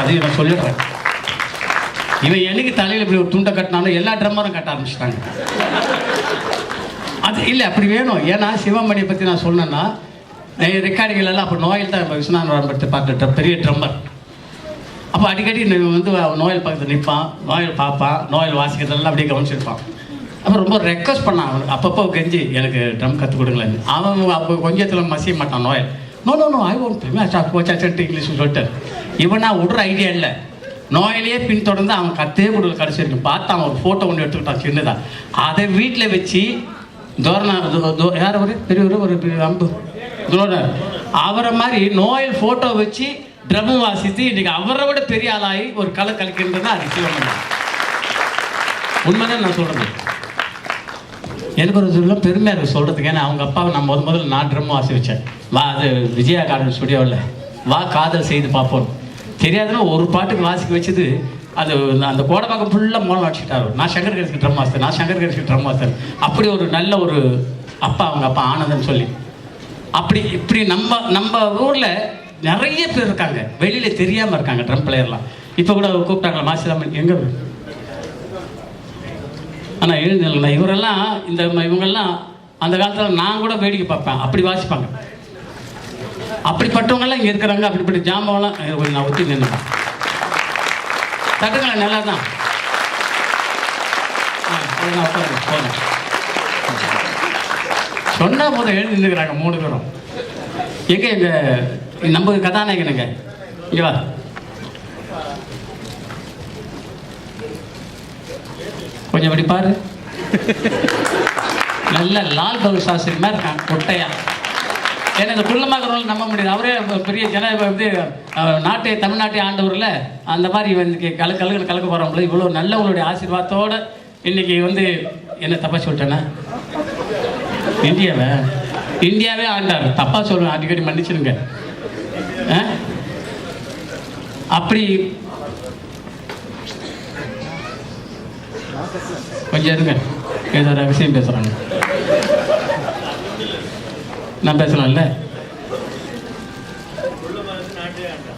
அதையும் நான் சொல்லிடுறேன். இவன் எனக்கு தலையில் இப்படி ஒரு துண்டை கட்டினாலும் எல்லா ட்ரம்மரும் கட்ட ஆரம்பிச்சிட்டாங்க. அது இல்லை, அப்படி வேணும். ஏன்னா சிவமணியை பற்றி நான் சொன்னேன்னா ரெக்கார்டிங்கள் எல்லாம் அப்போ நோயில் தான் விஸ்வநாதன் பார்க்குற பெரிய ட்ரம்மர். அப்போ அடிக்கடி வந்து நோயில் பக்கத்தில் நிற்பான், நோயில் பார்ப்பான், நோயில் வாசிக்கிறதெல்லாம் அப்படியே கவனிச்சிருப்பான். அப்புறம் ரொம்ப ரெக்வஸ்ட் பண்ணான் அவன் அப்பப்போ கெஞ்சி எனக்கு ட்ரம் கற்றுக் கொடுங்களேன்னு. அவன் அப்போ கொஞ்சத்தில் மசிய மாட்டான் நோயில். நோ ஐ ஒன்ட் கோச்சாச்சன்ட்டு இங்கிலீஷ் சொல்லிட்டு இவனா விடுற ஐடியா இல்லை. நோயிலேயே பின்தொடர்ந்து அவன் கத்தே கொடுக்கல. கடைசி வரைக்கும் பார்த்து அவன் ஒரு ஃபோட்டோ ஒன்று எடுத்துக்கிட்டான் சின்னதாக. அதை வீட்டில் வச்சு யார் ஒரு பெரியவர் ஒரு அம்பு துரோணர் அவரை மாதிரி நோயில் ஃபோட்டோ வச்சு ட்ரம்மு வாசித்து இன்றைக்கி அவரை விட பெரிய ஆளாகி ஒரு கலை கலைக்கின்றதா அது சிவமணி. உண்மைதான் நான் சொல்கிறேன். எனக்கு ஒரு சொல்ல பெருமையாக இருக்குது சொல்கிறதுக்கு. ஏன்னா அவங்க அப்பாவை நான் முதல்ல நான் ட்ரம்மு வாசி வச்சேன். வா அது விஜயா கார்டன் ஸ்டுடியோவில் வா காதல் செய்து பார்ப்போம். தெரியாதுன்னா ஒரு பாட்டுக்கு வாசிக்க வச்சது அது அந்த கோடப்பாக்கம் ஃபுல்லாக மூலம் அடிச்சுட்டாரு. நான் சங்கர் கணேஷ்க்கு ட்ரம் வாசித்தேன், நான் சங்கர் கணேஷ்க்கு ட்ரம் வாசித்தேன். அப்படி ஒரு நல்ல ஒரு அப்பா அவங்க அப்பா ஆனந்தன்னு சொல்லி. அப்படி இப்படி நம்ம ஊரில் நிறைய பேர் இருக்காங்க, வெளியில் தெரியாமல் இருக்காங்க ட்ரம் பிளேயர்லாம். இப்போ கூட கூப்பிட்டாங்களா மாசிராமன் எங்கே? ஆனால் எழுதுனா இவரெல்லாம் இவங்கெல்லாம் அந்த காலத்தில் நான் கூட வேடிக்கை பார்ப்பேன், அப்படி வாசிப்பாங்க. அப்படிப்பட்டவங்கெல்லாம் இங்கே இருக்கிறாங்க. அப்படிப்பட்ட ஜாமாவெல்லாம் கொஞ்சம் நான் ஒத்தி நின்றுப்பேன். தட்டுங்களா நல்லா தான் போதும் சொன்னால் போதும் எழுதி நின்றுக்கிறாங்க 3 பேரும். எங்கே எங்கள் நம்ம கதாநாயகனுங்க இங்கே வா. கொஞ்சம் அப்படி பாரு. நல்ல லால் பகதூர் சாஸ்திரி மாதிரி இருக்கான் கொட்டையா. ஏன்னா இந்த குள்ளமாக்கிறவங்க நம்ப முடியாது. அவரே பெரிய வந்து நாட்டை தமிழ்நாட்டை ஆண்டவரில் அந்த மாதிரி வந்து கலக்க போகிறவங்கள இவ்வளோ நல்லவங்களுடைய ஆசீர்வாதத்தோடு இன்றைக்கி வந்து என்ன தப்பாக சொல்லிட்டேன்னா இந்தியாவே ஆண்டார். தப்பாக சொல்லுவேன், அடிக்கடி மன்னிச்சிருங்க. அப்படி கொஞ்சம் இருங்க, ஏதோ ஒரு விஷயம் பேசுகிறாங்க. நான் பேசலாம்ல.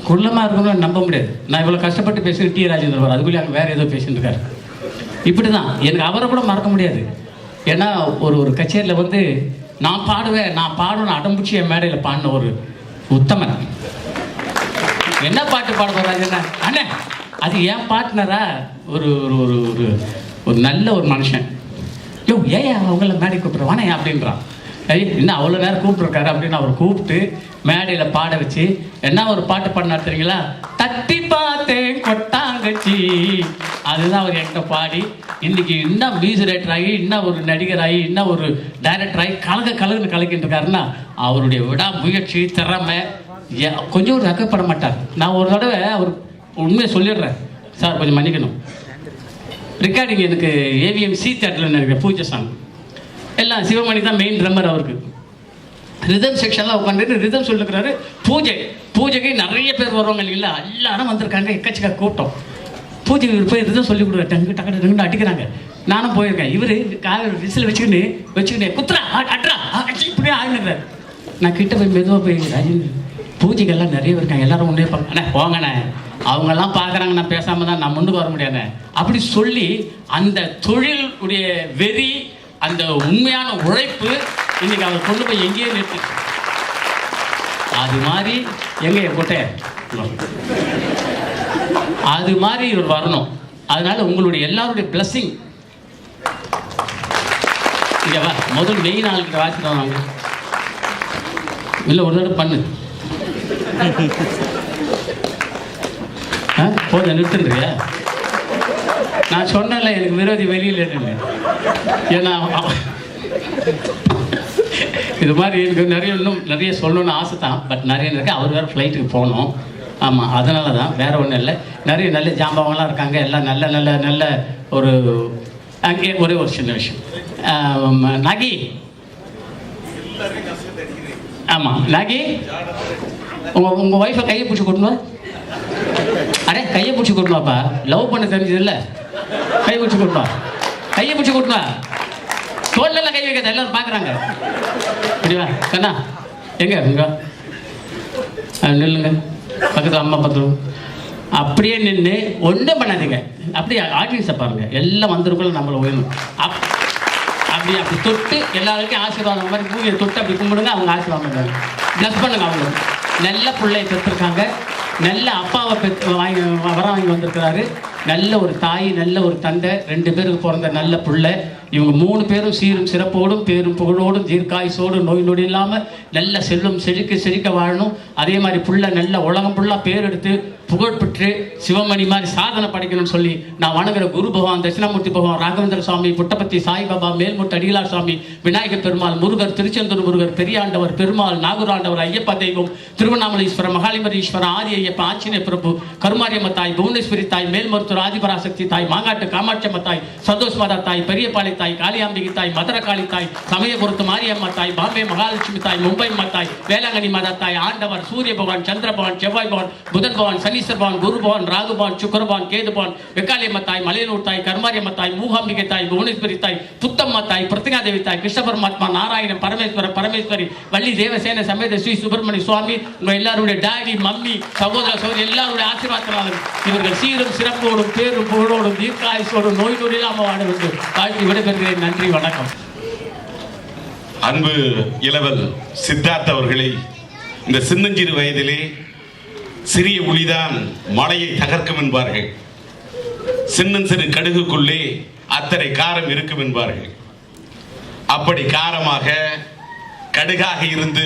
குள்ளமாக இருக்கணும்னு நம்ப முடியாது. நான் இவ்வளோ கஷ்டப்பட்டு பேசுகிறேன். டி ராஜேந்தர் வர அதுக்குள்ளே அங்கே வேறு ஏதோ பேசிட்டு இருக்காரு. இப்படி தான் எனக்கு அவரை கூட மறக்க முடியாது. ஏன்னா ஒரு கச்சேரியில் வந்து நான் பாடுவேன் அடம்புச்சி என் மேடையில் பாடின ஒரு உத்தமன். என்ன பாட்டு பாட போகிறாங்க அண்ணே? அது ஏன் பார்ட்னரா ஒரு ஒரு ஒரு ஒரு நல்ல ஒரு மனுஷன். ஏன் அவங்கள மேடை கூப்பிட்றவானே அப்படின்றான். இன்னும் அவ்வளோ நேரம் கூப்பிட்ருக்காரு அப்படின்னு அவர் கூப்பிட்டு மேடையில் பாட வச்சு என்ன ஒரு பாட்டு பாடினார் தெரியுங்களா? தட்டி பார்த்தேன் கொட்டாங்கச்சி. அதுதான் அவர் என்கிட்ட பாடி இன்னைக்கு இன்னும் மியூசிக் டைரக்டர் ஆகி இன்னும் ஒரு நடிகராகி இன்னும் ஒரு டைரக்டர் ஆகி கலக்கிட்டு இருக்காருன்னா அவருடைய விடாமுயற்சி திறமை கொஞ்சம் ஒரு வெக்கப்பட மாட்டார். நான் ஒரு தடவை அவர் உண்மையை சொல்லிடுறேன் சார், கொஞ்சம் மன்னிக்கணும். ரெக்கார்டிங் எனக்கு ஏவிஎம் சி தேட்டரில் நினைக்கிறேன் பூஜை சாங் எல்லாம் சிவமணி தான் மெயின் ட்ரம்மர். அவருக்கு ரிதம் செக்ஷன்லாம் உட்காந்துட்டு ரிதம் சொல்லிருக்கிறாரு. பூஜைக்கு நிறைய பேர் வருவாங்க இல்லைங்களா, எல்லாரும் வந்திருக்காங்க, எக்கச்சக்க கூட்டம். பூஜைக்கு போய் ரிதம் சொல்லி கொடுக்குற டங்கு டக்கு டங்குன்னு அடிக்கிறாங்க. நானும் போயிருக்கேன். இவர் காலையில் விசில் வச்சுக்கிட்டு குத்துறா அட்ரா இப்படியே ஆகிடுறாரு. நான் கிட்ட போய் மெதுவாக போய் ராஜேந்திர பூஜைக்கெல்லாம் நிறைய இருக்காங்க, எல்லாரும் ஒன்றே பார்க்கண்ணே போங்கண்ணே, அவங்கெல்லாம் பார்க்குறாங்க, நான் பேசாமல் தான் நான் முன்னுக்கு வர முடியாதுண்ணே அப்படி சொல்லி அந்த தொழில் உடைய வெறி அந்த உண்மையான உழைப்பு இன்னைக்கு அவர் கொண்டு போய் எங்கேயே நிறுத்து. அது மாதிரி எங்கே போட்டே அது மாதிரி இவர் வரணும். அதனால உங்களுடைய எல்லாருடைய பிளஸிங் இங்கே வா. முதல் மெயின் ஆளுக்கிட்ட வாசிட்டு வாங்க. இல்லை ஒரு தடவை பண்ணு போதும் நிறுத்துன்றியா? நான் சொன்னேன்ல எனக்கு விரோதி வெளியில் இல்லை. ஏன்னா இது மாதிரி எனக்கு இன்னும் நிறைய சொல்லணும்னு ஆசை தான். பட் நிறைய இருக்குது. அவர் வேறு ஃப்ளைட்டுக்கு போகணும். ஆமாம், அதனால தான், வேறு ஒன்றும் இல்லை. நிறைய நல்ல ஜாம்பவங்களாம் இருக்காங்க. எல்லாம் நல்ல நல்ல நல்ல ஒரு அங்கே ஒரே ஒரு சின்ன விஷயம். நாகி, ஆமாம் நாகி, உங்கள் ஒய்ஃபை கையை பிடிச்சி கொடுமா. அடே கையை பிடிச்சி கொடுமாப்பா, லவ் பண்ண தெரிஞ்சது இல்லை. கை பிடிச்சி கொடுப்பா, கையை பிடிச்சி கொடுப்பா. தோல்லெல்லாம் கை வைக்காத, எல்லாரும் பார்க்குறாங்க. அப்படிவா கண்ணா எங்க நில்லுங்க பக்கத்தில் அம்மா பத்திரம். அப்படியே நின்று ஒன்றும் பண்ணாதீங்க, அப்படியே ஆடியன்ஸை பாருங்க, எல்லாம் வந்திருக்குள்ள நம்மளை உயரும். அப்படி தொட்டு எல்லாருக்கும் ஆசீர்வாதம் மாதிரி பூமியை தொட்டு அப்படி கும்பிடுங்க, அவங்க ஆசீர்வாதம் பண்ணுறாங்க. ப்ளஸ் பண்ணுங்க. அவங்க நல்ல பிள்ளையை பெற்றிருக்காங்க, நல்ல அப்பாவை வாங்கி வந்திருக்கிறாரு, நல்ல ஒரு தாய், நல்ல ஒரு தந்தை, 2 பேருக்கு பிறந்த நல்ல பிள்ளை. இவங்க 3 பேரும் சீரும் சிறப்போடும் பேரும் புகழோடும் தீர்க்காயுசோடும் நோய் நொடி இல்லாமல் நல்ல செல்வம் செழிக்க வாழணும். அதே மாதிரி புள்ள நல்ல உலகம் ஃபுல்லாக பேர் எடுத்து புகழ் பெற்று சிவமணி மாதிரி சாதனை படைக்கணும்னு சொல்லி நான் வணங்குற குரு பகவான், தட்சிணாமூர்த்தி பகவான், ராகவேந்திர சுவாமி, புட்டபத்தி சாய்பாபா, மேல்முட்டு அடிகளார் சுவாமி, விநாயகர் பெருமாள், முருகர், திருச்செந்தூர் முருகர், பெரியாண்டவர், பெருமாள், நாகூராண்டவர், ஐயப்ப தெய்வம், திருவண்ணாமலைஸ்வரர், மகாலிமரீஸ்வரர், ஆதி ஐயப்ப, ஆஞ்சநேய பிரபு, கருமாரியம்ம தாய், புவனேஸ்வரி தாய், மேல்மருத்துவர், ஆதிபராசக்தி தாய், மாங்காட்டு காமாட்சியம்ம தாய், சந்தோஷ் மாதா தாய், பெரியபாளி தாய், காளியாம்பிகை தாய், மதுரகாளி தாய், சமயபுரத்து மாரியம்மா தாய், பாம்பே மகாலட்சுமி தாய், மும்பை அம்மா தாய், வேளாங்கண்ணி மாதா தாய், ஆண்டவர், சூரிய பகவான், சந்திர பகவான், செவ்வாய் பகவான், புதன் பகவான், சனீஸ்வர பகவான், குரு பகவான், ராகு பகவான், சுக்கர பகவான், கேது பகவான், வெக்காளியம்ம தாய், மலையனூர் தாய், கருமாரியம்ம தாய், மூகாம்பிகை தாய், புவனேஸ்வரி தாய், புத்தம்மா தாய், பிரத்யங்காதேவி தாய், கிருஷ்ண பரமாத்மா, நாராயணன், பரமேஸ்வரி, வள்ளி தேவசேன சமேத ஸ்ரீ சுப்பிரமணிய சுவாமி, உங்க எல்லாருடைய டாடி, மம்மி, சகோதர சகோதரி எல்லாருடைய ஆசீர்வாதத்தினாலும் இவர்கள் சீரும் சிறப்போடும் பேரும் புகழோடும் தீர்க்காயுசோடும் நோய் நொடி இல்லாமல் வாழ வேண்டும். வாழ்த்து விடைபெறுகிறேன். நன்றி, வணக்கம். அன்பு இளவல் சித்தார்த் அவர்களை இந்த சின்னஞ்சிறு வயதிலே சிறிய ஒளிதான் மலையை தகர்க்கும் என்பார்கள், சின்னஞ்சிறு கடுகுக்குள்ளே அத்தனை காரம் இருக்கும் என்பார்கள். அப்படி காரமாக கடுகாக இருந்து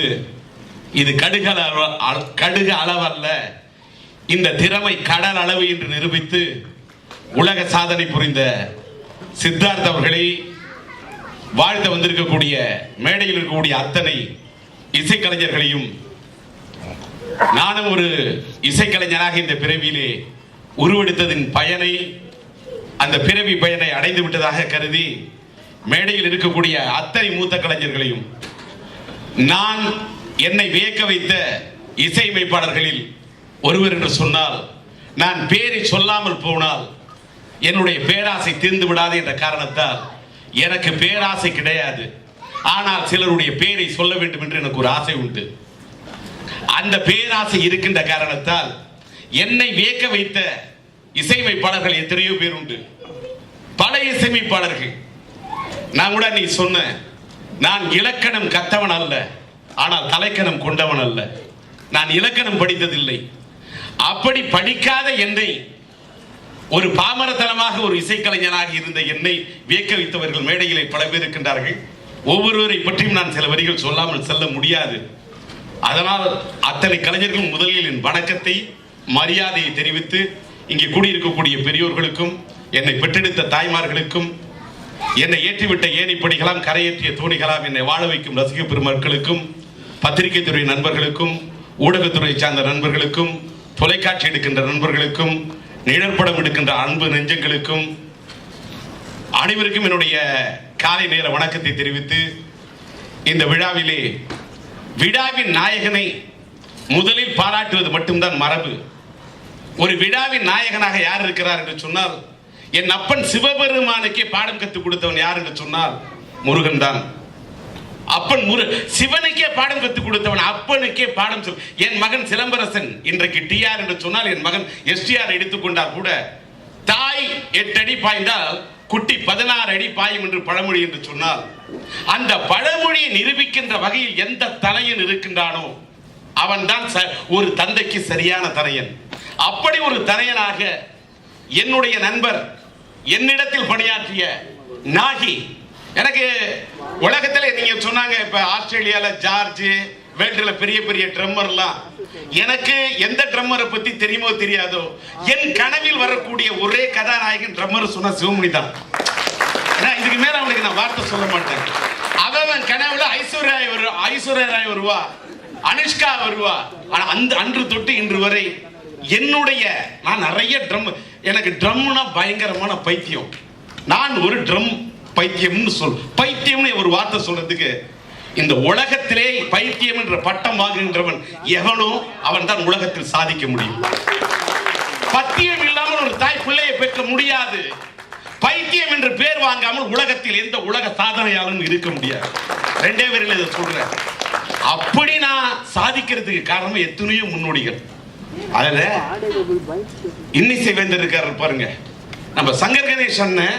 இது கடுகு அளவல்ல, இந்த திறமை கடல் அளவு என்று நிரூபித்து உலக சாதனை புரிந்த சித்தார்த் அவர்களை வாழ்த்த வந்திருக்கக்கூடிய மேடையில் இருக்கக்கூடிய அத்தனை இசைக்கலைஞர்களையும், நானும் ஒரு இசைக்கலைஞராக இந்த பிறவியிலே உருவெடுத்ததின் பயனை, அந்த பிறவி பயனை அடைந்து விட்டதாக கருதி மேடையில் இருக்கக்கூடிய அத்தனை மூத்த கலைஞர்களையும், நான் என்னை வியக்க வைத்த இசையமைப்பாளர்களில் ஒருவர் என்று சொன்னால், நான் பேரை சொல்லாமல் போனால் என்னுடைய பேராசை தீர்ந்து விடாது என்ற காரணத்தால் எனக்கு பேராசை கிடையாது. ஆனால் சிலருடைய பேரை சொல்ல வேண்டும் என்று எனக்கு ஒரு ஆசை உண்டு. அந்த பேராசை இருக்கின்ற காரணத்தால் என்னை வியக்க வைத்த இசையமைப்பாளர்கள் எத்தனையோ பேர் உண்டு. பல இசையமைப்பாளர்கள். நான் கூட நீ சொன்ன, நான் இலக்கணம் கத்தவன் அல்ல, ஆனால் தலைக்கணம் கொண்டவன் அல்ல. நான் இலக்கணம் படித்ததில்லை. அப்படி படிக்காத என்னை, ஒரு பாமரத்தனமாக ஒரு இசைக்கலைஞனாக இருந்த என்னை வியக்க வைத்தவர்கள் மேடையிலே பல பேர் இருக்கின்றார்கள். ஒவ்வொருவரை பற்றியும் நான் சில வரிகள் சொல்லாமல் செல்ல முடியாது. அதனால் அத்தனை கலைஞர்கள் முதலில் என் வணக்கத்தை, மரியாதையை தெரிவித்து இங்கே கூடியிருக்கக்கூடிய பெரியோர்களுக்கும், என்னை பெற்றெடுத்த தாய்மார்களுக்கும், என்னை ஏற்றிவிட்ட ஏணிப்படிகளாம் கரையேற்றிய தோணிகளாம் என்னை வாழ வைக்கும் ரசிக பெருமக்களுக்கும், பத்திரிகை துறை நண்பர்களுக்கும், ஊடகத்துறை சார்ந்த நண்பர்களுக்கும், தொலைக்காட்சி எடுக்கின்ற நண்பர்களுக்கும், நிழற்படம் எடுக்கின்ற அன்பு நெஞ்சங்களுக்கும் அனைவருக்கும் என்னுடைய காலை நேர வணக்கத்தை தெரிவித்து, இந்த விழாவிலே விழாவின் நாயகனை முதலில் பாராட்டுவது மட்டும்தான் மரபு. ஒரு விழாவின் நாயகனாக யார் இருக்கிறார் என்று சொன்னால், என் அப்பன் சிவபெருமானுக்கே பாடம் கற்றுக் கொடுத்தவன் யார் என்று சொன்னால் முருகன் தான். அப்பன் சிவனுக்கே பாடம் கற்றுக் கொடுத்தவன் அப்பனுக்கே பாடம் சொல். என் மகன் சிலம்பரசன் இன்றைக்கு டிஆர் என்று சொன்னால், என் மகன் எஸ்டிஆர் எடுத்துக்கொண்டால் கூட, தாய் 8 அடி பாய்ந்தால் குட்டி 16 அடி பாயும் என்று பழமொழி என்று சொன்னால், அந்த பழமொழியை நிரூபிக்கின்ற வகையில் எந்த தனையன் இருக்கின்றானோ அவன் தான் ஒரு தந்தைக்கு சரியான தனையன். அப்படி ஒரு தனையனாக என்னுடைய நண்பர், என்னிடத்தில் பணியாற்றிய நாகி, எனக்கு உலகத்தில் நீங்க சொன்னாங்க, இப்ப ஆஸ்திரேலியால ஜார்ஜ், வேல்டுல பெரிய பெரிய ட்ரம்மர்லாம், எனக்கு எந்த ட்ரம்மரை பத்தி தெரியுமோ தெரியாதோ, என் கனவில் வரக்கூடிய ஒரே கதாநாயகன் ட்ரம்மர் சொன்ன சிவமணி தான். இதுக்கு மேல அவனுக்கு நான் வார்த்தை சொல்ல மாட்டேன். அவன் கனவுல ஐஸ்வர்யா ராய் வருவா, அனுஷ்கா வருவா. அந்த அன்று தொட்டு இன்று வரை என்னுடைய, நான் நிறைய ட்ரம், எனக்கு ட்ரம்னா பயங்கரமான பைத்தியம். நான் ஒரு ட்ரம் பைத்தியம்னு பைத்தியம்னு ஒரு வார்த்தை சொல்றதுக்கு, இந்த உலகத்திலே பைத்தியம் என்ற பட்டம் வாங்குகின்றவன் எவனோ அவன் தான் உலகத்தில் சாதிக்க முடியும். பத்தியம் இல்லாமல் ஒரு தாய் பிள்ளையை பெற்ற முடியாது. பைத்தியம் என்று பேர் வாங்காமல் உலகத்தில் எந்த உலக சாதனையாலும் இருக்க முடியாது. 2 பேரில் இதை சொல்றேன். அப்படி நான் சாதிக்கிறதுக்கு காரணம் எத்தனையோ முன்னோடிகள். அதுல இன்னிசை வேந்தர் இருக்காரு பாருங்க, நம்ம சங்கர் கணேஷ் அண்ணன்.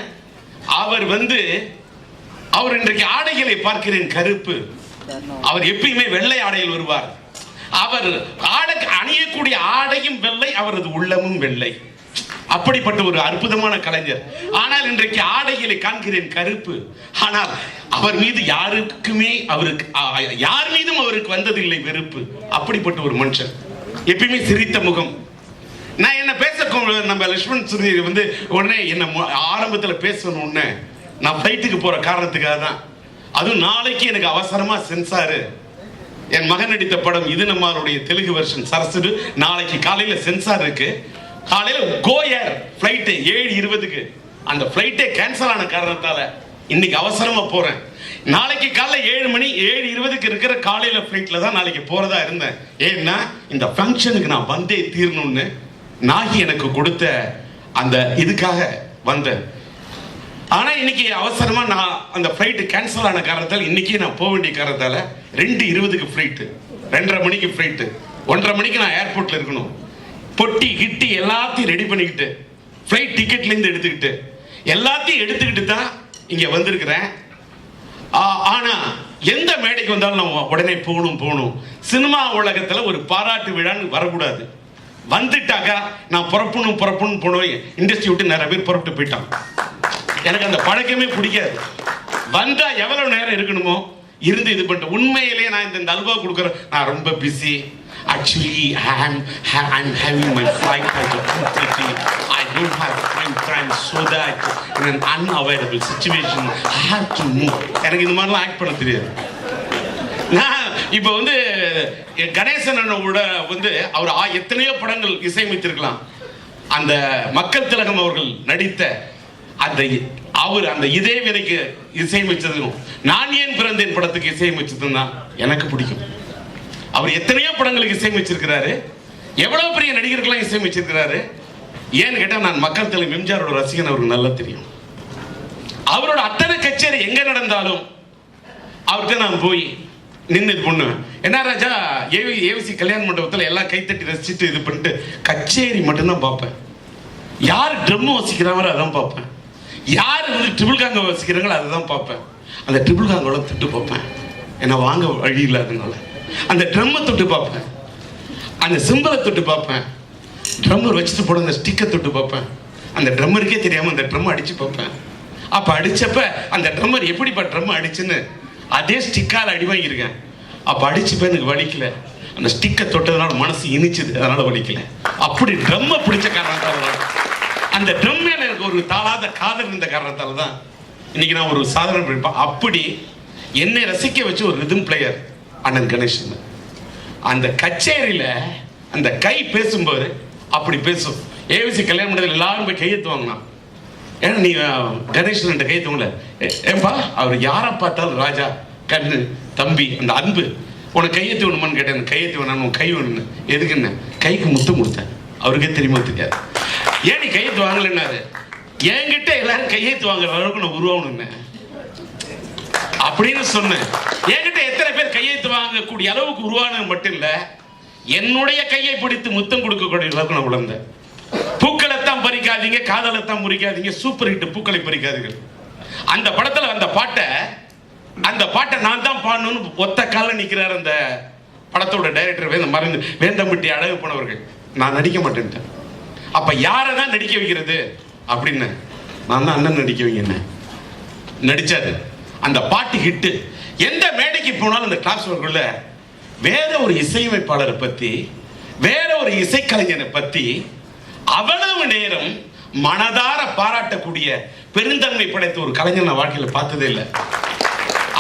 அவர் இன்றைக்கு ஆடைகளை பார்க்கிறேன் கருப்பு. அவர் எப்பயுமே வெள்ளை ஆடையில் வருவார். அவர் அணியக்கூடிய ஆடையும் வெள்ளை, அவரது உள்ளமும் வெள்ளை. அப்படிப்பட்ட ஒரு அற்புதமான கலைஞர். ஆனால் இன்றைக்கு ஆடைகளை காண்கிறேன் கருப்பு. ஆனால் அவர் மீது யார் மீதும் அவருக்கு வந்ததில்லை வெறுப்பு. அப்படிப்பட்ட ஒரு மனுஷன், எப்பயுமே சிரித்த முகம். நான் என்ன பேச நம்ம லட்சுமண் சுந்தரி உடனே என்ன ஆரம்பத்தில் பேசணும். உடனே நான் ஃப்ளைட்டுக்கு போற காரணத்துக்காக தான். அதுவும் நாளைக்கு எனக்கு அவசரமா சென்சாரு. என் மகன் நடித்த படம் இது நம்மளுடைய தெலுங்கு வெர்ஷன் சரசுடு. நாளைக்கு காலையில சென்சார் இருக்கு. காலையில கோயர் ஃப்ளைட்டு 7:20க்கு. அந்த ஃப்ளைட்டே கேன்சல் ஆன காரணத்தால இன்னைக்கு அவசரமா போறேன். நாளைக்கு காலைல 7:20க்கு இருக்கிற காலையில ஃப்ளைட்ல தான் நாளைக்கு போறதா இருந்தேன். ஏன்னா இந்த ஃபங்க்ஷனுக்கு நான் வந்தே தீரணும்னு நாகி எனக்கு கொடுத்த அந்த இதுக்காக வந்தேன். ஆனா இன்னைக்கு அவசரமா நான் அந்த ஃப்ளைட் கேன்சல் ஆன காரணத்தால் இன்னைக்கு நான் போக வேண்டிய காரணத்தால 2:20க்கு ஃப்ளைட், 2:30 மணிக்கு ஃப்ளைட், 1:30 மணிக்கு நான் ஏர்போர்ட்ல இருக்கணும். பொட்டி கிட்டி எல்லாத்தையும் ரெடி பண்ணிக்கிட்டு ஃப்ளைட் டிக்கெட்ல இருந்து எடுத்துக்கிட்டு எல்லாத்தையும் எடுத்துக்கிட்டு தான் இங்க வந்திருக்கிறேன். ஆனா எந்த மேடைக்கு வந்தாலும் நான் உடனே போகணும். சினிமா உலகத்துல ஒரு பாராட்டு விழான்னு வரக்கூடாது. வந்துட்டாக்கா நான் புறப்பணும் போனோம். இண்டஸ்ட்ரி விட்டு நிறைய பேர் புறப்பட்டு போயிட்டான். எனக்கு அந்த பழக்கமே பிடிக்காது. வந்தா எவ்வளவு நேரம் இருக்கணுமோ இருந்து இது பண்ணிட்டு, உண்மையிலேயே நான் இந்த அல்வா கொடுக்குறேன். நான் ரொம்ப busy. Actually, I'm having my flight at 2:30. I don't have time so that in an unavoidable situation I have to move. எனக்கு இந்த மாதிரிலாம் ஆக்ட் பண்ண தெரியாது. நான் இப்போ கணேசன் அண்ணனோட அவர் எத்தனையோ படங்கள் இசையமைத்திருக்கலாம். அந்த மக்கள் திலகம் அவர்கள் நடித்த அந்த இதே விலைக்கு இசையமைச்சதும் நான் ஏன் பிறந்தேன் படத்துக்கு இசையமைச்சதும் தான் எனக்கு பிடிக்கும். அவர் எத்தனையோ படங்களுக்கு இசையமைச்சிருக்கிறாரு. எவ்வளவு பெரிய நடிகர்கள்லாம் இசையமைச்சிருக்கிறாரு. ஏன்னு கேட்டா நான் மக்கள் திலகம் எம்ஜிஆரோட ரசிகன், அவருக்கு நல்லா தெரியும். அவரோட அத்தனை கச்சேரி எங்க நடந்தாலும் அவர்கிட்ட நான் போய் நின்று இது பண்ணுவேன். என்ன ராஜா, ஏவிசி கல்யாண மண்டபத்தில் எல்லாம் கைத்தட்டி ரசிச்சுட்டு இது பண்ணிட்டு கச்சேரி மட்டும்தான் பார்ப்பேன். யார் ட்ரம் வசிக்கிறாங்களோ அதான் பார்ப்பேன். யார் ட்ரிபிள் காங்க வசிக்கிறாங்களோ அதை தான் பார்ப்பேன். அந்த ட்ரிபிள் காங்கோட தொட்டு பார்ப்பேன். ஏன்னா வாங்க வழி இல்லாதனால அந்த ட்ரம்மை தொட்டு பார்ப்பேன். அந்த சிம்பலை தொட்டு பார்ப்பேன். ட்ரம்மர் வச்சுட்டு போட அந்த ஸ்டிக்கை தொட்டு பார்ப்பேன். அந்த ட்ரம்மருக்கே தெரியாமல் அந்த ட்ரம்மை அடித்து பார்ப்பேன். அப்போ அடித்தப்ப அந்த ட்ரம்மர் எப்படிப்பா ட்ரம்மை அடிச்சுன்னு அதே ஸ்டிக்கால் அடி வாங்கியிருக்கேன். அப்போ அடிச்சப்ப எனக்கு வலிக்கல. அந்த ஸ்டிக்கை தொட்டதுனால மனசு இனிச்சுது, அதனால வலிக்கல. அப்படி ட்ரம்மை பிடிச்ச காரணத்தால தான், அந்த ட்ரம் மேல எனக்கு ஒரு தாளாத காதல் இருந்த காரணத்தால தான் இன்னைக்கு நான் ஒரு சாதனை பண்ணிப்பேன். அப்படி என்னை ரசிக்க வச்சு ஒரு ரிதம் பிளேயர் அண்ணன் கணேசன். அந்த கச்சேரியில அந்த கை பேசும்போது அப்படி பேசும். ஏவிசி கல்யாண மண்டபத்தில் எல்லாரும் போய் கையெழுத்து வாங்கினான். ஏன்னா நீ கணேசன் கையெழுத்துவங்கள ஏன்பா, அவர் யாரை பார்த்தாலும் ராஜா கண்ணு தம்பி அந்த அன்பு. உனக்கு கையெழுத்து வேணுமான்னு கேட்டேன். கையெழுத்து வேணாம், கை வேணும்னு. எதுக்குன்னு கைக்கு முத்தம் கொடுத்தேன். அவருக்கே தெரியுமா தெரியாது. ஏன் நீ கையெழுத்து வாங்கலன்னாரு. என்கிட்ட எல்லாரும் கையெழுத்து வாங்குற அளவுக்கு நான் உருவாகணும்னு அப்படின்னு சொன்னேன். என்கிட்ட எத்தனை பேர் கையெழுத்து வாங்கக்கூடிய அளவுக்கு உருவானது மட்டும் இல்ல, என்னுடைய கையை பிடித்து முத்தம் கொடுக்கக்கூடிய அளவுக்கு நான் உணர்ந்தேன். பூக்களைத்தான் பறிக்காதீங்க, காதலைத்தான் முறிக்காதீங்க, சூப்பர் ஹிட் பூக்களை பறிக்காதீர்கள். அந்த படத்துல அந்த பாட்டை நான் தான் பாடணும்னு ஒத்த கால நிக்கிறார் அந்த படத்தோட டைரக்டர் மறைந்து வேந்தம்பட்டி அழகு போனவர்கள். நான் நடிக்க மாட்டேன்ட்டேன். அப்ப யாரை தான் நடிக்க வைக்கிறது அப்படின்னு நான் தான் அண்ணன் நடிக்க வைங்க நடிச்சாரு. அந்த பாட்டு ஹிட்டு. எந்த மேடைக்கு போனாலும் அந்த கிளாஸ் ஒர்க்குள்ள வேற ஒரு இசையமைப்பாளரை பத்தி, வேற ஒரு இசைக்கலைஞனை பத்தி அவ்வளவு நேரம் மனதார பாராட்டக்கூடிய பெருந்தன்மை படைத்த ஒரு கலைஞர் நான் வாழ்க்கையில் பார்த்ததே இல்லை.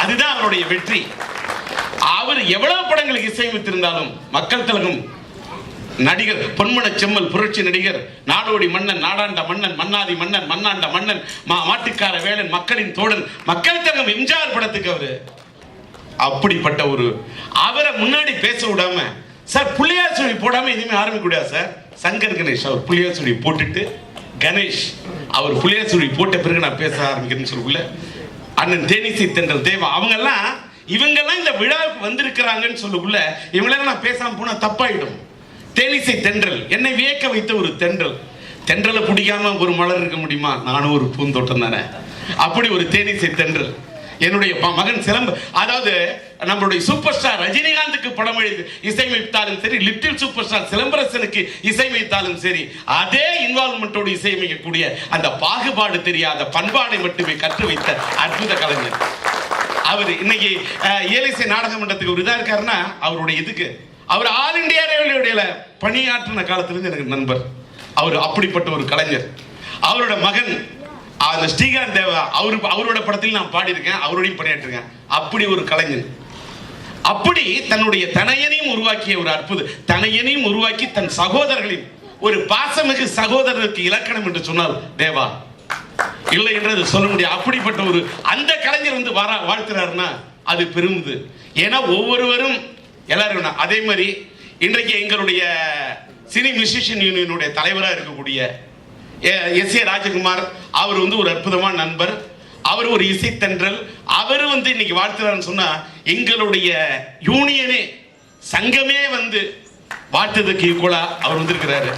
அதுதான் அவருடைய வெற்றி. அவர் எவ்வளவு படங்களுக்கு இசையமைத்திருந்தாலும் மக்கள் திலகம் நடிகர், பொன்மன செம்மல், புரட்சி நடிகர், நாடோடி மன்னன், நாடாண்ட மன்னன், மன்னாதி மன்னன், மன்னாண்ட மன்னன், மாட்டுக்கார வேலன், மக்களின் தோழன், மக்கள் திலகம் எம்ஜிஆர் படத்துக்கு அவரு அப்படிப்பட்ட ஒரு அவரை முன்னாடி பேச விடாம, சார் புள்ளியார் சுழி போடாம இனிமே ஆரம்பிக்க கூடாது சார். சங்கர் கணேஷ் அவர் புள்ளியார் சுழி போட்டுட்டு, கணேஷ் அவர் புள்ளியார் சுழி போட்ட பிறகு நான் பேச ஆரம்பிக்கிறேன்னு சொல்லக்குள்ள அண்ணன் தேனிசி தென்றல் தேவா இவங்கெல்லாம் இந்த விழாவுக்கு வந்திருக்கிறாங்கன்னு சொல்லக்குள்ள இவங்களெல்லாம் நான் பேசாம போனா தப்பாயிடும். தேனிசை தென்றல், என்னை வியக்க வைத்த ஒரு தென்றல். தென்றலை பிடிக்காம ஒரு மலர் இருக்க முடியுமா? நானும் ஒரு பூந்தோட்டம் தானே. அப்படி ஒரு தேனிசை தென்றல். என்னுடைய மகன் சிலம்ப, அதாவது நம்மளுடைய சூப்பர் ஸ்டார் ரஜினிகாந்துக்கு படம் எழுதி இசையமைத்தாலும் சரி, லிட்டில் சூப்பர் ஸ்டார் சிலம்பரசனுக்கு இசையமைத்தாலும் சரி, அதே இன்வால்மெண்டோடு இசையமைக்கக்கூடிய அந்த பாகுபாடு தெரியாத பண்பாடை மட்டுமே கற்று வைத்த அற்புத கலைஞர் அவர். இன்னைக்கு ஏலிசை நாடக மன்றத்துக்கு ஒரு இதா இருக்காருன்னா அவருடைய இதுக்கு, அவர் ஆல் இண்டியா ரேடியோல பணியாற்றின காலத்திலிருந்து எனக்கு நண்பர். அவர் அப்படிப்பட்ட ஒரு கலைஞர். அவரோட மகன் அந்த ஸ்ரீகாந்த் தேவா, அவரோட படத்தில் நான் பாடியிருக்கேன், அவரோடையும் பணியாற்றிருக்கேன். அப்படி ஒரு கலைஞன். அப்படி தன்னுடைய தனையனையும் உருவாக்கிய ஒரு அற்புத தனையனையும் உருவாக்கி தன் சகோதரர்களையும், ஒரு பாசமிகு சகோதரருக்கு இலக்கணம் என்று சொன்னால் தேவா இல்லை என்று சொல்ல முடியாது. அப்படிப்பட்ட ஒரு அந்த கலைஞர் வந்து வாழ்த்துறாருன்னா அது பெருமுது. ஏன்னா ஒவ்வொருவரும் எல்லாரும். அதே மாதிரி இன்றைக்கு எங்களுடைய சினி மியூசிஷியன் யூனியனுடைய தலைவராக இருக்கக்கூடிய எஸ்.ஏ. ராஜகுமார், அவர் வந்து ஒரு அற்புதமான நண்பர். அவர் ஒரு இசைத்தன்றல். அவர் வந்து இன்னைக்கு வாழ்த்துறாருன்னு சொன்னா எங்களுடைய யூனியனே, சங்கமே வந்து வாழ்த்ததுக்கு ஈக்குவலா அவர் வந்திருக்கிறாரு.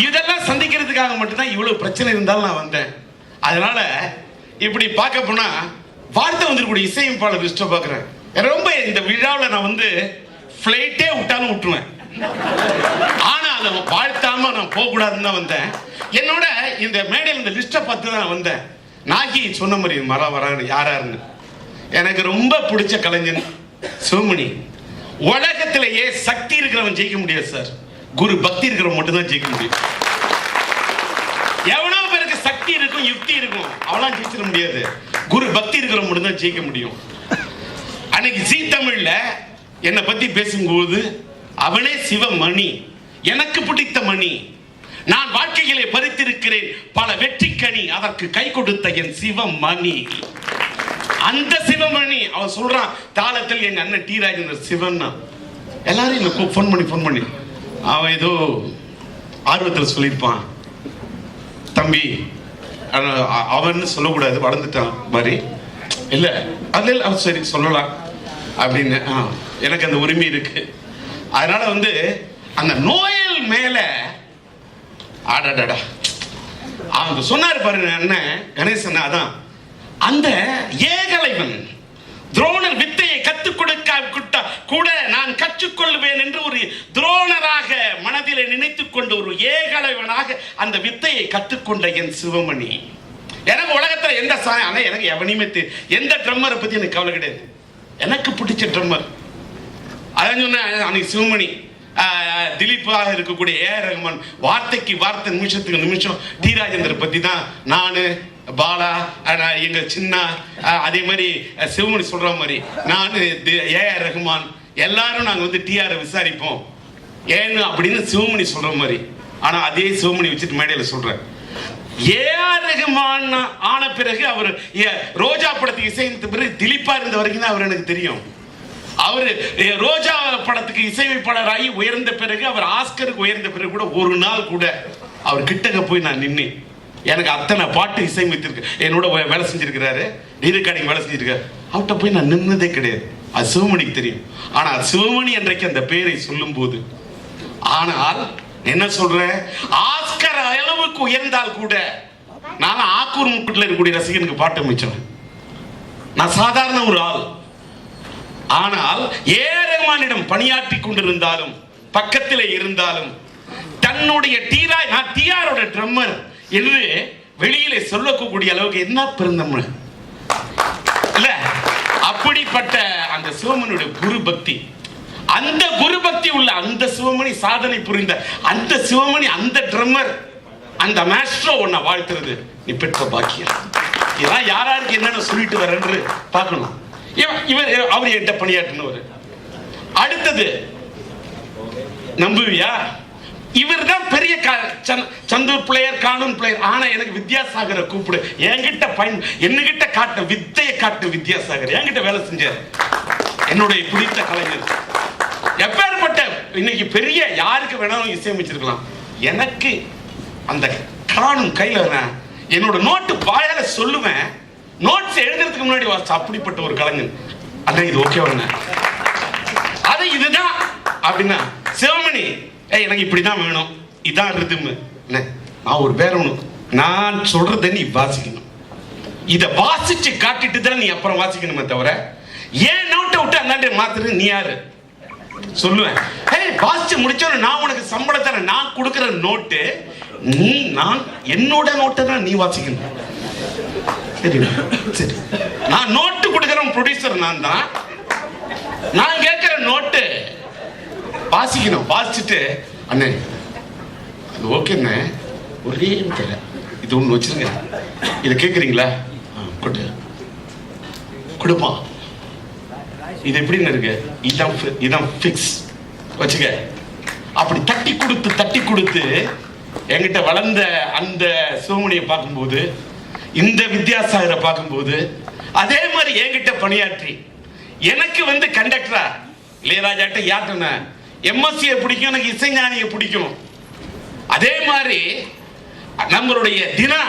இதெல்லாம் சந்திக்கிறதுக்காக மட்டும்தான் இவ்வளவு பிரச்சனை இருந்தாலும் நான் வந்தேன். அதனால இப்படி பார்க்க போனா வாழ்த்த வந்திருக்கூடிய இசையமைப்பாளர் லிஸ்ட்டை பார்க்குறேன். ரொம்ப இந்த விழாவில் நான் வந்து ஃப்ளைட்டே விட்டாலும் விட்டுருவேன். ஆனா அதை வாழ்த்தாம நான் போகக்கூடாதுன்னு தான் வந்தேன். என்னோட இந்த மேடையில் இந்த லிஸ்ட்டை பார்த்து தான் வந்தேன். நாகி சொன்ன மாதிரி வரான்னு யாராருன்னு எனக்கு ரொம்ப பிடிச்ச கலைஞன் சிவமணி. உலகத்திலேயே சக்தி இருக்கிறவன் ஜெயிக்க முடியாது சார், குரு பக்தி இருக்கிறவன் மட்டும்தான் ஜெயிக்க முடியும். எவனோ பேருக்கு சக்தி இருக்கும், யுக்தி இருக்கும், அவனாம் ஜெயிச்சிட முடியாது. குரு பக்தி இருக்கிறவன் மட்டும்தான் ஜெயிக்க முடியும். அன்னைக்கு ஜீ தமிழ்ல என்னை பத்தி பேசும்போது, அவனே சிவமணி, எனக்கு பிடித்த மணி, நான் வாழ்க்கையிலே பறித்திருக்கிறேன் பல வெற்றிக்கனி, அதற்கு கை கொடுத்த என் சிவமணி. அந்த சிவமணி அவன் சொல்றான் தாளத்தில், எங்க அண்ணன் டி ராஜேந்தர் சிவன். எல்லாரும் எனக்கு ஃபோன் பண்ணி அவன் ஏதோ ஆர்வத்தில் சொல்லியிருப்பான், தம்பி அவன் சொல்லக்கூடாது, வளர்ந்துட்டான் மாதிரி இல்லை, அதில் அவன் சரி சொல்லலாம் அப்படின்னு எனக்கு அந்த உரிமை இருக்கு. அதனால வந்து அந்த நோயல் மேல ஆடாடா அவங்க சொன்னார் பாருங்க அண்ணன் கணேசன். அதான் அந்த ஏகலைவன் துரோணர் வித்தையை கற்றுக் கொடுக்க கூட நான் கற்றுக்கொள்வேன் என்று ஒரு துரோணராக மனதிலே நினைத்துக் கொண்டு ஒரு ஏகலைவனாக அந்த வித்தையை கற்றுக்கொண்ட என் சிவமணி. எனக்கு உலகத்துல எந்த ஆனா எனக்கு எவனையுமே எந்த ட்ரம்மரை பத்தி எனக்கு கவலை கிடையாது. எனக்கு பிடிச்ச ட்ரம்மர் அதான் சொன்ன அன்னைக்கு சிவமணி. திலீப்பாக இருக்கக்கூடிய ஏ.ஆர். ரஹ்மான் வார்த்தைக்கு வார்த்தை, நிமிஷத்துக்கு நிமிஷம் டி ராஜேந்தர் பத்தி தான் நானு, பாலா, எங்க சின்ன, அதே மாதிரி சிவமணி சொல்ற மாதிரி நான், ஏ.ஆர். ரஹ்மான் எல்லாரும் நாங்க வந்து டிஆர் விசாரிப்போம் ஏன்னு அப்படின்னு சிவமணி சொல்ற மாதிரி. ஆனா அதே சிவமணி வச்சுட்டு மேடையில சொல்றேன், ஏ.ஆர். ரஹ்மான் ஆன பிறகு அவர் ரோஜா படத்துக்கு இசையமைத்த பிறகு திலீப்பா இருந்த வரைக்கும் தான் அவர் எனக்கு தெரியும். அவர் ரோஜா படத்துக்கு இசையமைப்பாளராகி உயர்ந்த பிறகு, அவர் ஆஸ்கருக்கு உயர்ந்த பிறகு கூட ஒரு நாள் கூட அவர் கிட்டக்க போய் நான் நின்று எனக்கு அத்தனை பாட்டு இசையமைத்திருக்கு, என்னோட வேலை செஞ்சிருக்கிறாரு, ரீரெக்கார்டிங் வேலை செஞ்சிருக்காரு, அவர்கிட்ட போய் நான் நின்னதே கிடையாது. அது சிவமணிக்கு தெரியும். ஆனால் சிவமணி அன்றைக்கு அந்த பெயரை சொல்லும் போது, ஆனால் என்ன சொல்றேன், ஆஸ்கர் அளவுக்கு உயர்ந்தால் கூட நான் ஆக்கூர் முக்கூட்டில் இருக்கக்கூடிய ரசிகனுக்கு பாட்டு அமைச்சேன். நான் சாதாரண ஒரு ஆள். ஆனால் ஏ.ஆர். ரஹ்மானிடம் பணியாற்றி கொண்டிருந்தாலும், பக்கத்தில் இருந்தாலும், தன்னுடைய நான் டிஆரோட ட்ரம்மர் என்று வெளியிலே சொல்லக்கூடிய அளவுக்கு என்ன பிறந்தம்னு இல்ல. அப்படிப்பட்ட அந்த சிவமணியுடைய குரு பக்தி, அந்த குரு பக்தி உள்ள அந்த சிவமணி சாதனை புரிந்த அந்த சிவமணி, அந்த ட்ரம்மர், அந்த மாஸ்ட்ரோ உன்னை வாழ்த்துறது நீ பெற்ற பாக்கியம். இதெல்லாம் யாராருக்கு என்னென்ன சொல்லிட்டு வரேன்னு பார்க்கணும். இவர் அவர் என்கிட்ட பணியாற்றினவர். அடுத்தது நம்புவியா, இவர் தான் பெரிய சந்தூர் பிளேயர், கானூன் பிளேயர். ஆனா எனக்கு வித்யாசாகரை கூப்பிடு, என்கிட்ட காட்ட வித்தையை காட்டு வித்யாசாகர் என்கிட்ட வேலை செஞ்சார். என்னுடைய பிடித்த கலைஞர். எப்பேற்பட்ட இன்னைக்கு பெரிய யாருக்கு வேணாலும் இசையமைச்சிருக்கலாம். எனக்கு அந்த காணும் கையில என்னோட நோட்டு வாயால சொல்லுவேன், நோட்ஸ் எழுதுறதுக்கு முன்னாடி வாசிச்ச அப்படிப்பட்ட ஒரு கலைஞன். அண்ணா இது ஓகே அது இதுதான் அப்படின்னா சிவமணி எனக்கு இப்படிதான் வேணும், இதான் ரிதம். நான் ஒரு பேர் ஒண்ணு, நான் சொல்றத நீ வாசிக்கணும். இத வாசிச்சு காட்டிட்டு தான் நீ அப்புறம் வாசிக்கணுமே தவிர ஏன் நோட்டை விட்டு அந்தாண்டே மாத்துறது நீ யாரு சொல்லுவேன். வாசிச்சு முடிச்சோன்னு நான் உனக்கு சம்பளம் தரேன், நான் கொடுக்கிற நோட்டு நான் என்னோட நோட்டை தான் நீ வாசிக்கணும். சரி, நான் நோட்டு கொடுக்கிற ப்ரொடியூசர் நான் தான், நான் கேட்கிற நோட்டு வாசிக்கணும். வாசிச்சுட்டு அண்ணே அது ஓகேண்ணே, ஒரே தெரியல, இது ஒண்ணு வச்சிருங்க, இதை கேட்குறீங்களா, கொடுப்பா, இது எப்படின்னு இருக்கு, இதான் ஃபிக்ஸ் வச்சுக்க. அப்படி தட்டி கொடுத்து என்கிட்ட வளர்ந்த அந்த சிவமணியை பார்க்கும்போது, இந்த வித்யாசாகரை பார்க்கும்போது, அதே மாதிரி என்கிட்ட பணியாற்றி எனக்கு வந்து கண்டக்டரா இளையராஜாட்ட யார்ட்டன எம்எஸ்சியை பிடிக்கும், எனக்கு இசைஞானியை பிடிக்கும். அதே மாதிரி நம்மளுடைய தினா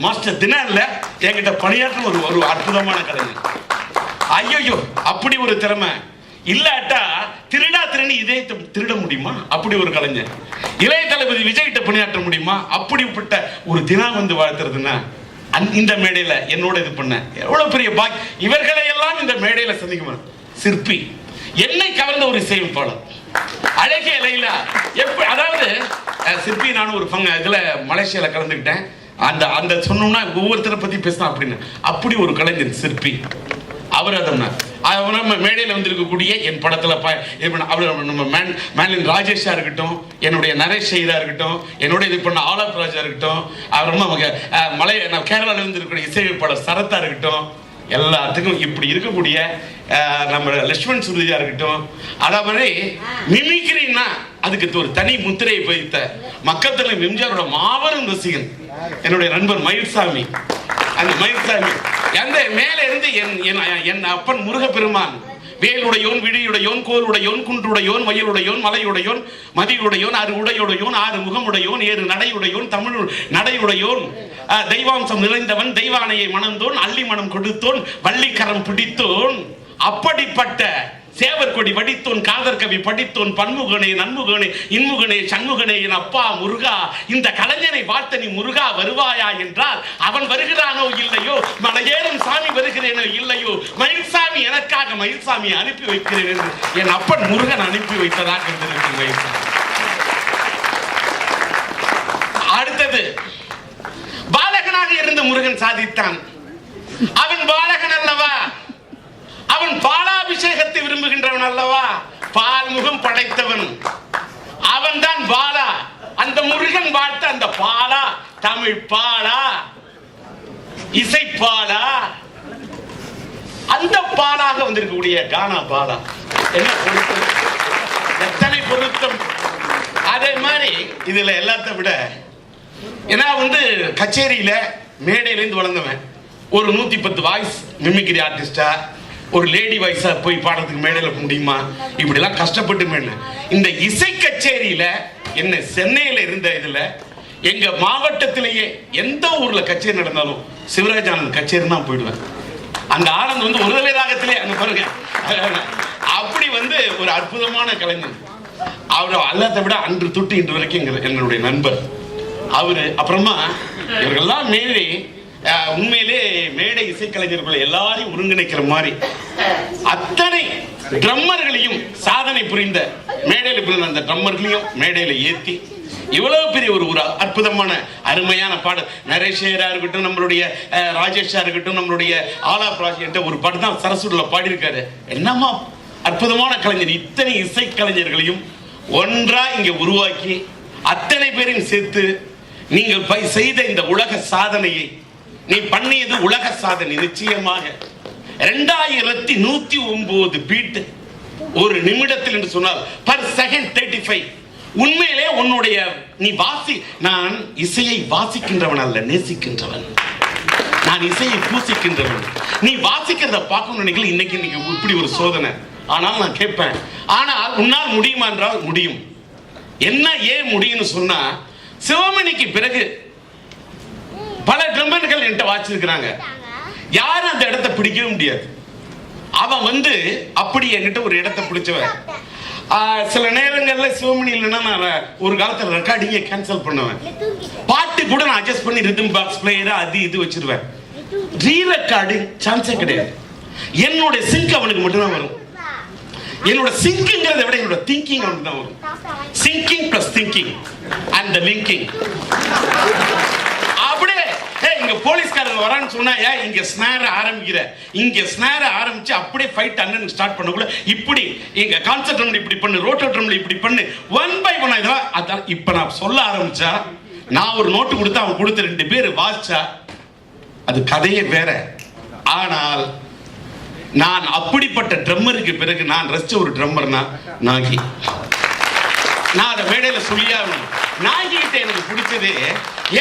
மாஸ்டர் தினா இல்ல என்கிட்ட பணியாற்ற ஒரு அற்புதமான கலைஞர். ஐயோ அப்படி ஒரு திறமை இல்லாட்டா திருடா இதே திருட முடியுமா? அப்படி ஒரு கலைஞர். இளைய தளபதி விஜய்கிட்ட பணியாற்ற முடியுமா? அப்படிப்பட்ட ஒரு தினா வந்து வாழ்த்துறதுன்னா இந்த மேடையில என்னோட இது பண்ண எவ்வளவு பெரிய பாக்கி. இவர்களை எல்லாம் இந்த மேடையில சந்திக்கும் சிற்பி, என்னை கவர்ந்த ஒரு இசையமைப்பாளர் அழகிய லைலா. அதாவது சிற்பி நான் ஒரு இதுல மலேசியால கலந்துக்கிட்டேன். அந்த சொன்னோம்னா ஒவ்வொருத்தரை பத்தி பேசலாம் அப்படின்னு. அப்படி ஒரு கலைஞர் சிற்பி. அவர் நம்ம மேடையில் வந்திருக்கக்கூடிய என் படத்துல நம்ம மேலின் ராஜேஷா இருக்கட்டும், என்னுடைய நரேஷ் ஐயரா இருக்கட்டும், என்னோட இது பண்ண ஆலாப் ராஜா இருக்கட்டும், அவர் கேரளாவில் இருந்திருக்கக்கூடிய இசையமைப்பாளர் சரத்தா இருக்கட்டும், எல்லாத்துக்கும் இப்படி இருக்கக்கூடிய நம்ம லட்சுமண் சுருதியா இருக்கட்டும். அதாவது மிமிக்ரின்னா அதுக்கு ஒரு தனி முத்திரையை பதித்த மக்கள் எம்ஜிஆரோட மாபெரும் ரசிகன் என்னுடைய நண்பர் மயில்சாமி. அந்த மயில்சாமி அந்த மேல இருந்து என் அப்பன் முருகப்பெருமான் வேலுடையோன், விழியுடையோன், கோலுடையோன், குன்றுடையோன், வயலுடையோன், மலையுடையோன், மதியுடையோன், ஆறு உடையுடையோன், ஆறு முகமுடையோன், ஏறு நடையுடையோன், தமிழ் நடையுடையோன், தெய்வாம்சம் நிறைந்தவன், தெய்வானையை மணந்தோன், அள்ளி மனம் கொடுத்தோன், வள்ளிக்கரம் பிடித்தோன், அப்படிப்பட்ட சேவர் கொடி வடித்தோன், காதர் கவி படித்தோன், பன்முகனே, நன்முகனே, இன்முகனே, சண்முகனே, என் அப்பா முருகா, இந்த கலைஞனை பார்த்த நீ முருகா வருவாயா என்றால் அவன் வருகிறானோ இல்லையோ, மலையேறும் சாமி வருகிறேனோ இல்லையோ, மயில்சாமி எனக்காக மயில்சாமியை அனுப்பி வைக்கிறேன் என்று என் அப்பன் முருகன் அனுப்பி வைத்ததாக இருந்திருக்கு. அடுத்தது பாலகனாக இருந்த முருகன் சாதித்தான். அவன் பாலகன் அல்லவா, அவன் பாலாபிஷேகத்தை விரும்புகின்றவன் அல்லவா, பால் முகம் படைத்தவன் அவன் தான் பாலா. அந்த முருகன் வாழ்த்த அந்த பாலா தமிழ் பாலா, இசை பாலா, அந்த பாலாக வந்திருக்கக்கூடிய கானா பாலா. என்ன பொருத்தம், எத்தனை பொருத்தம். அதே மாதிரி இதுல எல்லாத்த விட ஏன்னா கச்சேரியில மேடையிலேருந்து வளர்ந்தவன், ஒரு 110 வாய்ஸ் மிமிக்ரி ஆர்டிஸ்டா, ஒரு லேடி வாய்ஸா போய் பாடுறதுக்கு மேடையில முடியுமா? இப்படிலாம் கஷ்டப்பட்டு மேல இந்த இசை கச்சேரியில என்ன சென்னையில இருந்த இதுல எங்க மாவட்டத்திலேயே எந்த ஊர்ல கச்சேரி நடந்தாலும் சிவராஜ் ஆனந்த் கச்சேரி தான் போயிடுவேன். அந்த ஆனந்த் ஒரு ராகத்திலே அங்க பாருங்க. அப்படி ஒரு அற்புதமான கலைஞர். அவர் எல்லாத்த விட அன்று தொட்டு இன்று வரைக்கும் என்னுடைய நண்பர் அவரு. அப்புறமா இவர்கள்லாம் மேலே உண்மையிலே மேடை இசைக்கலைஞர்கள் எல்லாரையும் ஒருங்கிணைக்கிற மாதிரி அத்தனை ட்ரம்மர்களையும் சாதனை புரிந்த மேடையில் புரிந்த அந்த ட்ரம்மர்களையும் மேடையில ஏற்றி இவ்வளவு பெரிய ஒரு அற்புதமான அருமையான பாடல். நரேஷா இருக்கட்டும், நம்மளுடைய ராஜேஷா இருக்கட்டும், நம்மளுடைய ஆலாப் ராஜ் என்ற ஒரு பாட்டு தான் சரஸ்வதியில பாடியிருக்காரு. என்னமா அற்புதமான கலைஞர். இத்தனை இசை கலைஞர்களையும் ஒன்றா இங்க உருவாக்கி அத்தனை பேரையும் சேர்த்து நீங்கள் செய்த இந்த உலக சாதனையை நீ பண்ணியது உலக சாதனை. நிச்சயமாக 2109 பீட் ஒரு நிமிடத்தில் என்று சொன்னால் பர் செகண்ட் 35. உண்மையிலே உன்னுடைய நீ நான் இசையை வாசிக்கின்றவன் அல்ல, நேசிக்கின்றவன். நான் இசையை பூசிக்கின்றவன். நீ வாசிக்கிறத பார்க்கணும் நினைக்கல. இன்னைக்கு இப்படி ஒரு சோதனை. ஆனால் நான் கேட்பேன், ஆனால் உன்னால் முடியுமா என்றால் முடியும். என்ன ஏன் முடியும்னு சொன்னா, சிவமணிக்கு பிறகு பல ட்ரம்பர்கள் என்கிட்ட வாசிச்சிருக்கிறாங்க. யாரும் அந்த இடத்தை பிடிக்கவே முடியாது. அவன் அப்படி என்கிட்ட ஒரு இடத்தை பிடிச்சவன். சில நேரங்கள்ல சிவமணி இல்லைன்னா நான் ஒரு காலத்துல ரெக்கார்டிங்கை கேன்சல் பண்ணுவேன். பாட்டு கூட நான் அட்ஜஸ்ட் பண்ணி ரிதம் பாக்ஸ் பிளேயரா அது இது வச்சிருவேன். ரீ ரெக்கார்டிங் சான்ஸே கிடையாது. என்னோட சிங்க் அவனுக்கு மட்டும்தான் வரும். என்னோட சிங்கிங்கிறத விட என்னோட திங்கிங் அவனுக்கு தான் வரும். Singing plus thinking and the linking. அப்படியே இங்க போலீஸ்காரங்க வரான்னு சொன்னா இங்க ஸ்னார ஆரம்பிக்கிற, இங்க ஸ்னார ஆரம்பிச்சு அப்படியே ஃபைட் அண்ணன் ஸ்டார்ட் பண்ணக்குள்ள இப்படி இங்க கான்செப்ட் ட்ரம்ல இப்படி பண்ணு, ரோட்டோ ட்ரம்ல இப்படி பண்ணு, ஒன் பை ஒன். இதெல்லாம் அதான் இப்ப நான் சொல்ல ஆரம்பிச்சா, நான் ஒரு நோட்டு கொடுத்து அவன் கொடுத்த 2 பேர் வாசிச்சா அது கதையே வேற. ஆனால் நான் அப்படிப்பட்ட ட்ரம்மருக்கு பிறகு நான் ரசிச்ச ஒரு ட்ரம்மர்னா நாகி. நான் அதை மேடையில சொல்லியா நாகிட்ட எனக்கு பிடிச்சதே,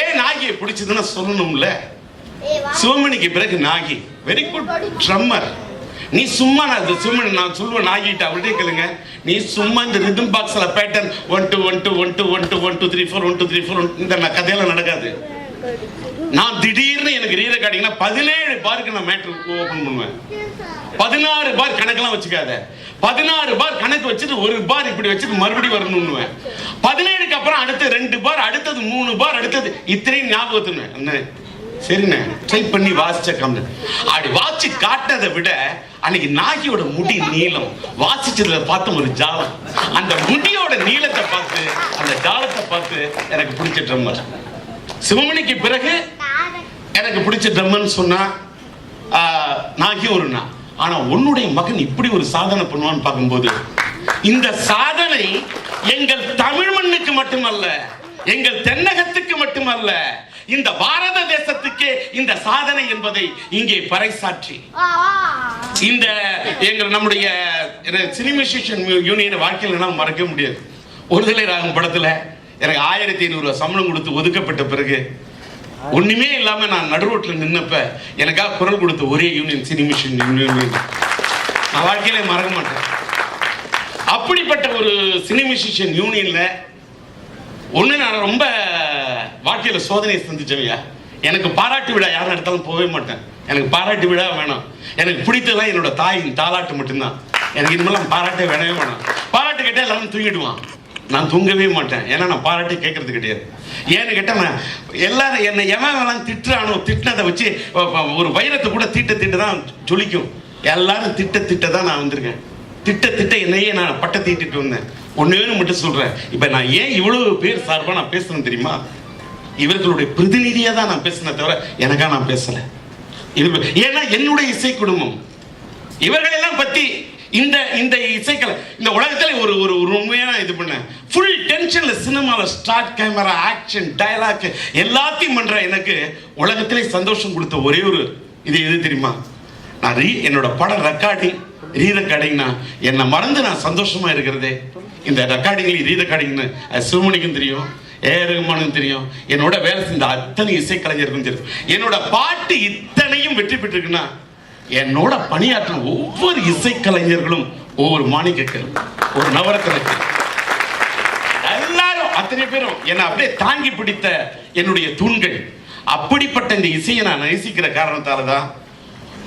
ஏன் நாகியை பிடிச்சதுன்னு சொல்லணும்ல. சிவமணிக்கு பிறகு நாகி வெரி குட் ட்ரம்மர். நீ சும்மா நான் சொல்லுவேன் நாகிட்ட, அவள்கிட்ட கேளுங்க, நீ சும்மா இந்த ரிதம் பாக்ஸ்ல பேட்டர்ன் 1 2 1 2 1 2 1 2 1 2 3 4 1 2 3 4 இந்த கதையெல்லாம் நடக்காது. நான் திடீர்னு எனக்கு ரீ ரெக்கார்டிங்னா 17 பாருக்கு நான் மேட்ரு ஓபன் பண்ணுவேன். 16 பார் கணக்கெல்லாம் வச்சுக்காத, 16 பார் கணக்கு வச்சுட்டு ஒரு பார் இப்படி வச்சுட்டு மறுபடியும் வரணும்னு. 17க்கு அப்புறம் அடுத்து 2 பார், அடுத்தது 3 பார், அடுத்தது இத்தனையும் ஞாபகத்துன்னு அண்ணே சரிண்ணே ட்ரை பண்ணி வாசிச்ச கம்மி. அப்படி வாசிச்சு காட்டதை விட அன்னைக்கு நாகியோட முடி நீளம் வாசிச்சதுல பார்த்த ஒரு ஜாலம், அந்த முடியோட நீளத்தை பார்த்து அந்த ஜாலத்தை பார்த்து எனக்கு பிடிச்ச ட்ரம்மர். சிவமணிக்கு பிறகு எனக்கு பிடிச்ச ட்ரம்மர்னு சொன்னா நாகி ஒருண்ணா. ஆனா உன்னுடைய மகன் இப்படி ஒரு சாதனை பண்ணுவான்னு பார்க்கும்போது, இந்த சாதனை எங்கள் தமிழ் மண்ணுக்கு மட்டுமல்ல, எங்கள் தென்னகத்துக்கு மட்டுமல்ல, இந்த பாரத தேசத்துக்கே இந்த சாதனை என்பதை இங்கே பறைசாற்றி இந்த எங்கள் நம்முடைய சினிமியூசிஷியன் யூனியன் வாழ்க்கையில் நான் மறக்க முடியாது. ஒருதலை ராகம் படத்துல எனக்கு 1500 சம்பளம் கொடுத்து ஒதுக்கப்பட்ட பிறகு ஒண்ணுமே இல்லாம நான் நடுரோட்டில் நின்னப்ப எனக்காக குரல் கொடுத்த ஒரே யூனியன் சினிமியூசிஷியன் யூனியன். நான் வாழ்க்கையிலே மறக்க மாட்டேன். அப்படிப்பட்ட ஒரு சினிமியூசிஷியன் யூனியன்ல ஒண்ணு நான் ரொம்ப வாழ்க்கையில சோதனையை சந்திச்சவையா. எனக்கு பாராட்டு விழா யாரும் நடத்தாலும் போகவே மாட்டேன். எனக்கு பாராட்டு விழா வேணாம். எனக்கு பிடித்ததெல்லாம் என்னோட தாயின் தாலாட்டு மட்டும்தான். எனக்கு இனிமேலாம் பாராட்டே வேணவே வேணாம். பாராட்டு கேட்டா எல்லாரும் தூங்கிடுவான், நான் தூங்கவே மாட்டேன். ஏன்னா நான் பாராட்டி கேட்கறது கிடையாது. ஏன்னு கேட்டேன், எல்லாரும் என்னை எவன் திட்டுறானோ திட்டினதை வச்சு ஒரு வைரத்தை கூட திட்ட தான் ஜொலிக்கும். எல்லாரும் திட்ட தான் நான் வந்திருக்கேன். திட்ட என்னையே நான் பட்ட தீட்டிட்டு வந்தேன். ஒன்னு மட்டும் சொல்றேன், இப்ப நான் ஏன் இவ்வளவு பேர் சார்பா நான் பேசுறேன் தெரியுமா? இவர்களுடைய பிரதிநிதியா தான் நான் பேசினே தவிர எனக்கா நான் பேசல. ஏன்னா என்னுடைய இசை குடும்பம் இவர்களெல்லாம் பத்தி இந்த இந்த இசைக்கலை இந்த உலகத்துல ஒரு ஒரு உண்மையான இது பண்ண ஃபுல் டென்ஷன்ல சினிமால ஸ்டார்ட் கேமரா ஆக்ஷன் டயலாக் எல்லாத்தையும் பண்ற எனக்கு உலகத்திலே சந்தோஷம் கொடுத்த ஒரே ஒரு இது எது தெரியுமா? நான் என்னோட படம் ரெக்கார்டிங் ரீ ரெக்கார்டிங்னா என்னை மறந்து நான் சந்தோஷமா இருக்கிறதே இந்த ரெக்கார்டிங்ல ரீ ரெக்கார்டிங்னு சிவமணிக்கும் தெரியும், ரகுமானுக்கும் தெரியும், என்னோட வேலை செஞ்ச அத்தனை இசைக்கலைஞருக்கும் தெரியும். என்னோட பாட்டு இத்தனையும் வெற்றி பெற்றிருக்குன்னா என்னோட பணியாற்றும் ஒவ்வொரு இசைக்கலைஞர்களும் ஒவ்வொரு மாணிக்கக்கல், ஒரு நவரத்தினக்கல், எல்லாரும் அத்தனை பேரும் என்னை அப்படியே தாங்கி பிடித்த என்னுடைய தூண்கள். அப்படிப்பட்ட இந்த இசையை நான் நேசிக்கிற காரணத்தால தான்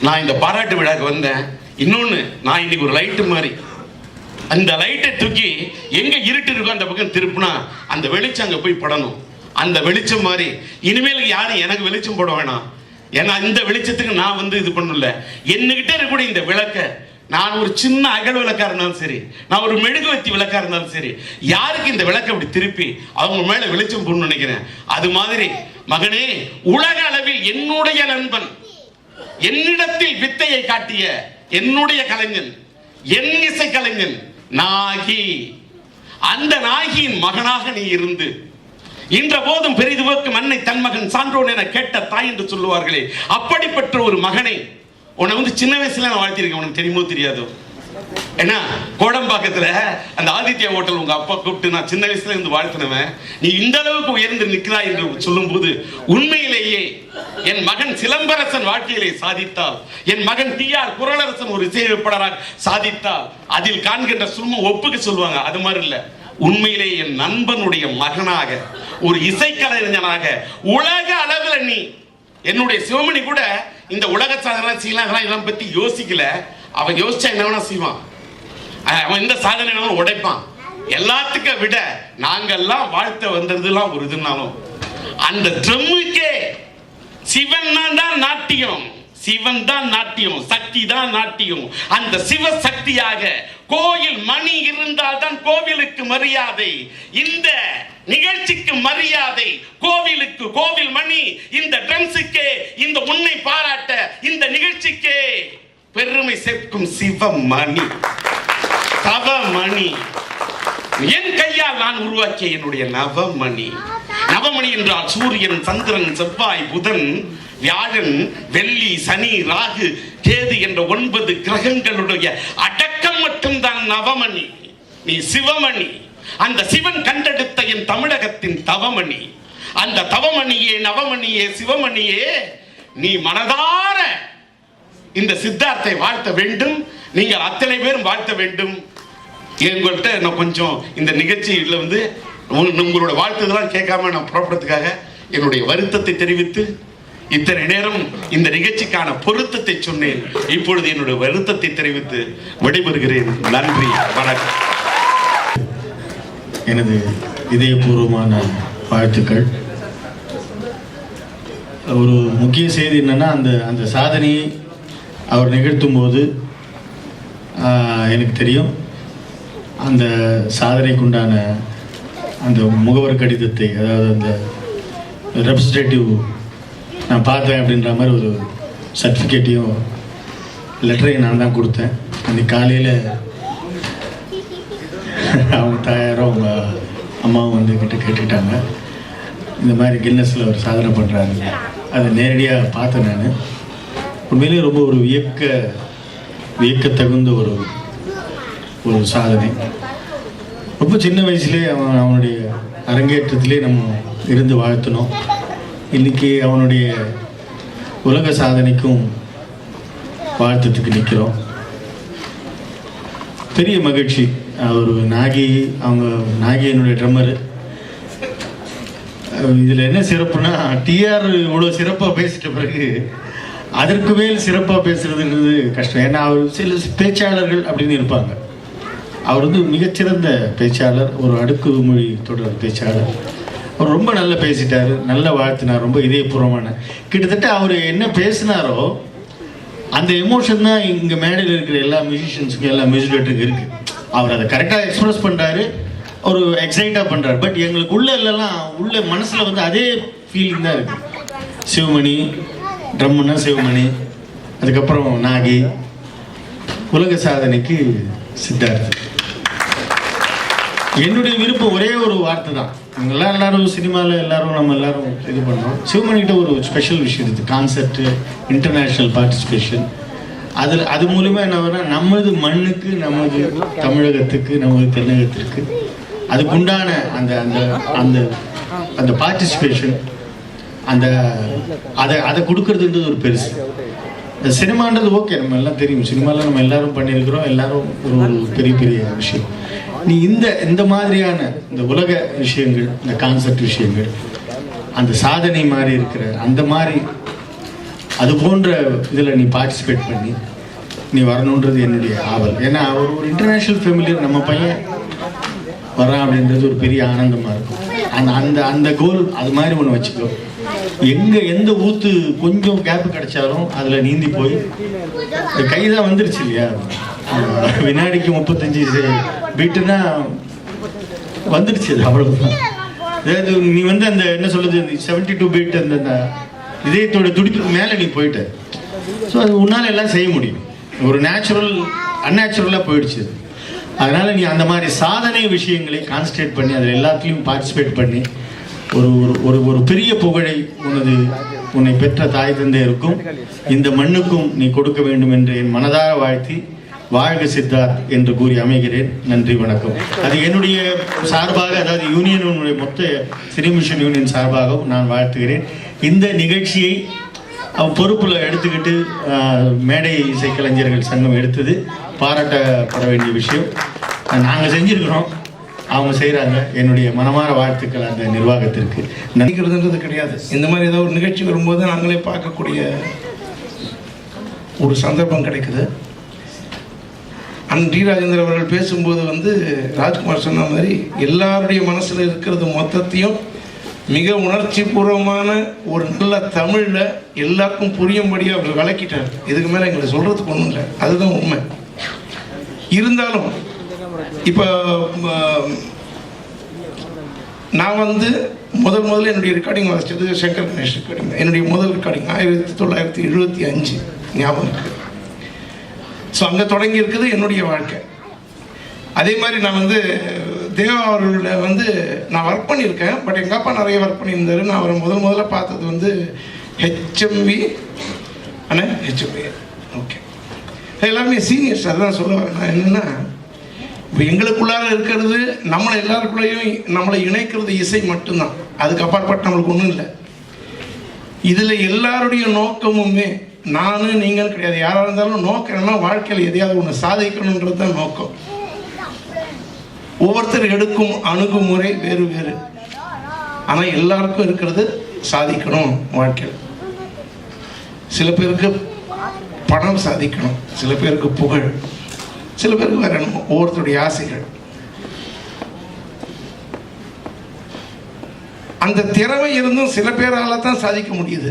நான் இந்த பாராட்டு விழாக்கு வந்தேன். இன்னொன்னு, நான் இன்னைக்கு ஒரு லைட்டு மாதிரி அந்த லைட்டை தூக்கி எங்க இருட்டு இருக்கோ அந்த பக்கம் திருப்பினா அந்த வெளிச்சம் அங்க போய் படணும். அந்த வெளிச்சம் மாதிரி இனிமேல் யாரும் எனக்கு வெளிச்சம் போட வேணாம். ஏன்னா இந்த வெளிச்சத்துக்கு நான் இது பண்ணல. என்கிட்ட இருக்கக்கூடிய இந்த விளக்க, நான் ஒரு சின்ன அகல் விளக்கா இருந்தாலும் சரி, நான் ஒரு மெழுகுவத்தி விளக்கா இருந்தாலும் சரி, யாருக்கு இந்த விளக்க அப்படி திருப்பி அவங்க மேல வெளிச்சம் போடணும்னு நினைக்கிறேன். அது மாதிரி மகனே, உலக அளவில் என்னுடைய நண்பன், என்னிடத்தில் வித்தையை காட்டிய என்னுடைய கலைஞன், என் இசை கலைஞன் நாகி. அந்த நாகியின் மகனாக நீ இருந்து இன்ற போதும் பெரிதுவக்கும் அன்னை தன் மகன் சான்றோன் என கேட்ட தாய் என்று சொல்லுவார்களே, அப்படிப்பட்ட ஒரு மகனை உன்னை சின்ன வயசுல நான் வாழ்த்திருக்கேன். உனக்கு தெரியுமோ தெரியாதோ? ஏன்னா கோடம்பாக்கத்துல அந்த ஆதித்யா ஹோட்டல் உங்க அப்பா கூப்பிட்டு நான் சின்ன வயசுல இருந்து வாழ்த்தினவன், நீ இந்த அளவுக்கு உயர்ந்து நிற்கிறாய் என்று சொல்லும் போது உண்மையிலேயே என் மகன் சிலம்பரசன் வாழ்க்கையிலே சாதித்தால், என் மகன் டிஆர் குரலரசன் ஒரு இசையமைப்பாளராக சாதித்தால் அதில் காண்கின்ற சும்மா ஒப்புக்கு சொல்லுவாங்க. அது மாதிரி இல்ல, உண்மையிலே என் நண்பனுடைய மகனாக ஒரு இசைக்கலைஞனாக உலக அளவில் நீ, என்னுடைய சிவமணி கூட இந்த உலக சாதனை செய்யலாம் இதெல்லாம் பத்தி யோசிக்கல. அவன் யோசிச்சா என்ன வேணா செய்வான். அவன் எந்த சாதனைகளும் உடைப்பான். எல்லாத்துக்கும் விட நாங்கெல்லாம் வாழ்த்த வந்ததுலாம் ஒரு இதுனாலும் அந்த ட்ரம்முக்கே சிவன் தான் நாட்டியம், சிவன் தான் நாட்டியம், சக்தி தான் நாட்டியம். அந்த சிவ சக்தியாக கோயில் மணி இருந்தால் தான் கோவிலுக்கு மரியாதை. இந்த நிகழ்ச்சிக்கு மரியாதை, கோவிலுக்கு கோவில் மணி, இந்த ட்ரம்ஸுக்கே, இந்த உன்னை பாராட்ட இந்த நிகழ்ச்சிக்கே பெருமை சேர்க்கும் சிவமணி, தவமணி, என் கையால் நான் உருவாக்கிய என்னுடைய நவமணி. நவமணி என்றால் சூரியன், சந்திரன், செவ்வாய், புதன், வியாழன், வெள்ளி, சனி, ராகு, கேது என்ற 9 கிரகங்களுடைய அடக்கம் மட்டும்தான் நவமணி. நீ சிவமணி, அந்த சிவன் கண்டெடுத்த என் தமிழகத்தின் தவமணி. அந்த தவமணியே, நவமணியே, சிவமணியே, நீ மனதார இந்த சித்தார்த்தை வாழ்த்த வேண்டும். நீங்கள் அத்தனை பேரும் வாழ்த்த வேண்டும். எங்கள்கிட்ட நான் கொஞ்சம் இந்த நிகழ்ச்சியில் வந்து உங்களோட வாழ்த்துதெல்லாம் கேட்காம நான் புறப்படுறதுக்காக என்னுடைய வருத்தத்தை தெரிவித்து இத்தனை நேரம் இந்த நிகழ்ச்சிக்கான பொருத்தத்தை சொன்னேன். இப்பொழுது என்னுடைய வருத்தத்தை தெரிவித்து விடைபெறுகிறேன். நன்றி, வணக்கம். எனது இதயபூர்வமான வாழ்த்துக்கள். ஒரு முக்கிய செய்தி என்னன்னா, அந்த சாதனையை அவர் நிகழ்த்தும் போது எனக்கு தெரியும் அந்த சாதனைக்குண்டான அந்த முகவர் கடிதத்தை, அதாவது அந்த ரெப்ரசன்டேட்டிவ் நான் பார்த்தேன் அப்படின்ற மாதிரி ஒரு சர்டிஃபிகேட்டையும் லெட்டரையும் நான் தான் கொடுத்தேன். அன்றைக்கி காலையில் அவங்க தாயாரும் அவங்க அம்மாவும் வந்து கிட்ட கேட்டுக்கிட்டாங்க, இந்த மாதிரி கின்னஸில் ஒரு சாதனை பண்ணுறாங்க. அதை நேரடியாக பார்த்தேன் நான். உண்மையிலேயே ரொம்ப ஒரு வியக்கத்தகுந்த ஒரு சாதனை. ரொம்ப சின்ன வயசுலேயே அவனுடைய அரங்கேற்றத்திலே நம்ம இருந்து வாழ்த்தினோம். இன்றைக்கி அவனுடைய உலக சாதனைக்கும் வாழ்த்தத்துக்கு நிற்கிறோம். பெரிய மகிழ்ச்சி. ஒரு நாகி, அவங்க நாகி என்னுடைய ட்ரம்மரு. இதில் என்ன சிறப்புனா, டிஆர் இவ்வளோ சிறப்பாக பேசிட்ட பிறகு அதற்கு மேல் சிறப்பாக பேசுறதுன்றது கஷ்டம். ஏன்னா அவர் சில பேச்சாளர்கள் அப்படின்னு இருப்பாங்க. அவர் வந்து மிகச்சிறந்த பேச்சாளர், ஒரு அடுக்குமொழி தொடர் பேச்சாளர். அவர் ரொம்ப நல்லா பேசிட்டார், நல்லா வாழ்த்தினார், ரொம்ப இதயபூர்வமான. கிட்டத்தட்ட அவர் என்ன பேசினாரோ அந்த எமோஷன் தான் இங்கே மேடையில் இருக்கிற எல்லா மியூசிஷியன்ஸுக்கும், எல்லா மியூசிக் டேரக்டருக்கும் இருக்குது. அவர் அதை கரெக்டாக எக்ஸ்பிரஸ் பண்ணுறாரு, ஒரு எக்ஸைட்டாக பண்ணுறாரு. பட் எங்களுக்கு உள்ள மனசில் வந்து அதே ஃபீலிங் தான் இருக்குது. சிவமணி, ட்ரம்முன்னா சிவமணி, அதுக்கப்புறம் நாகி, உலக சாதனைக்கு சித்தார்த். என்னுடைய விருப்பம் ஒரே ஒரு வார்த்தை தான். எல்லாரும் சினிமாவில் நம்ம எல்லாரும் இது பண்ணோம். சிவமணிகிட்ட ஒரு ஸ்பெஷல் விஷயம் இருக்குது, கான்செர்ட்டு, இன்டர்நேஷ்னல் பார்ட்டிசிபேஷன். அது மூலிமா என்ன வர, நமது மண்ணுக்கு, நமது தமிழகத்துக்கு, நமது தென்னகத்திற்கு அதுக்குண்டான அந்த அந்த அந்த பார்ட்டிசிபேஷன், அதை கொடுக்கறதுன்றது ஒரு பெருசு. இந்த சினிமான்றது ஓகே, நம்ம எல்லாம் தெரியும், சினிமாவில் நம்ம எல்லாரும் பண்ணியிருக்கிறோம், எல்லாரும் ஒரு பெரிய விஷயம். நீ இந்த மாதிரியான இந்த உலக விஷயங்கள், இந்த கான்செப்ட் விஷயங்கள், அந்த சாதனை மாதிரி இருக்கிற அந்த மாதிரி அது போன்ற இதில் நீ பார்ட்டிசிபேட் பண்ணி நீ வரணுன்றது என்னுடைய ஆவல். ஏன்னா அவர் ஒரு இன்டர்நேஷ்னல் ஃபேமிலியர், நம்ம பையன் வரான் அப்படின்றது ஒரு பெரிய ஆனந்தமாக இருக்கும். அந்த கோல் அது மாதிரி ஒன்று வச்சுக்கோ. எந்த ஊத்து கொஞ்சம் கேப்பு கிடைச்சாலும் அதில் நீந்தி போய் கைதான் வந்துருச்சு இல்லையா, வினாடிக்கு 35 பீட்டுன்னா வந்துடுச்சு, அவ்வளவுதான். அதாவது நீ வந்து அந்த என்ன சொல்றது, 72 பீட் அந்த இதயத்தோட துடிப்புக்கு மேலே நீ போயிட்ட. ஸோ அது உன்னால் எல்லாம் செய்ய முடியும். ஒரு அன்நேச்சுரலாக போயிடுச்சு. அதனால நீ அந்த மாதிரி சாதனை விஷயங்களை கான்சன்ட்ரேட் பண்ணி அதில் எல்லாத்துலேயும் பார்ட்டிசிபேட் பண்ணி ஒரு பெரிய புகழை உன்னை பெற்ற தாய் தந்தையருக்கும் இந்த மண்ணுக்கும் நீ கொடுக்க வேண்டும் என்று என் மனதார வாழ்த்தி, வாழ்க சித்தார்த் என்று கூறி அமைகிறேன். நன்றி, வணக்கம். அது என்னுடைய சார்பாக, அதாவது யூனியனுடைய மொத்த சினிமிஷன் யூனியன் சார்பாகவும் நான் வாழ்த்துகிறேன். இந்த நிகழ்ச்சியை பொறுப்பில் எடுத்துக்கிட்டு மேடை இசைக்கலைஞர்கள் சங்கம் எடுத்தது பாராட்டப்பட வேண்டிய விஷயம். நாங்கள் செஞ்சுருக்கிறோம், அவங்க செய்கிறாங்க. என்னுடைய மனமார வாழ்த்துக்கள் அந்த நிர்வாகத்திற்கு. நினைக்கிறதுன்றது கிடையாது. இந்த மாதிரி ஏதோ ஒரு நிகழ்ச்சி வரும்போது நாங்களே பார்க்கக்கூடிய ஒரு சந்தர்ப்பம் கிடைக்குது. டி ராஜேந்தர் அவர்கள் பேசும்போது வந்து ராஜ்குமார் சொன்ன மாதிரி எல்லாருடைய மனசில் இருக்கிறது மொத்தத்தையும் மிக உணர்ச்சி பூர்வமான ஒரு நல்ல தமிழில் எல்லாருக்கும் புரியும்படியாக அவர் விளக்கிட்டார். இதுக்கு மேலே எங்களை சொல்கிறதுக்கு ஒன்றும் இல்லை, அதுதான் உண்மை. இருந்தாலும் இப்போ நான் வந்து முதல்ல என்னுடைய ரெக்கார்டிங் வாசித்தது சங்கர் கணேஷ் ரெக்கார்டிங். என்னுடைய முதல் ரெக்கார்டிங் 1975 ஞாபகம் இருக்குது. ஸோ அங்கே தொடங்கி இருக்குது என்னுடைய வாழ்க்கை. அதே மாதிரி நான் வந்து தேவா அவர்கள வந்து நான் ஒர்க் பண்ணியிருக்கேன். பட் எங்கள் அப்பா நிறைய ஒர்க் பண்ணியிருந்தார். நான் அவரை முதல்ல பார்த்தது வந்து ஹெச்எம்பி ஹெச்எம்பி. ஓகே, எல்லாருமே சீனியர்ஸ். அதுதான் சொல்ல வரேன் நான். என்னென்னா இப்போ எங்களுக்குள்ளார இருக்கிறது நம்மளை எல்லாருக்குள்ளேயும் நம்மளை இணைக்கிறது இசை மட்டும்தான். அதுக்கு அப்பாற்பட்டு நம்மளுக்கு ஒன்றும் இல்லை. இதில் எல்லாருடைய நோக்கமுமே நானும் நீங்கள் கிடையாது. யாராக இருந்தாலும் நோக்கம் என்னன்னா வாழ்க்கையில் எதையாவது ஒன்று சாதிக்கணுன்றது தான் நோக்கம். ஒவ்வொருத்தர் எடுக்கும் அணுகுமுறை வேறு வேறு. ஆனால் எல்லாருக்கும் இருக்கிறது சாதிக்கணும் வாழ்க்கையில். சில பேருக்கு பணம் சாதிக்கணும், சில பேருக்கு புகழ், சில பேருக்கு வேற ஒவ்வொருத்தருடைய ஆசைகள். அந்த திறமை இருந்தும் சில பேரால தான் சாதிக்க முடியுது.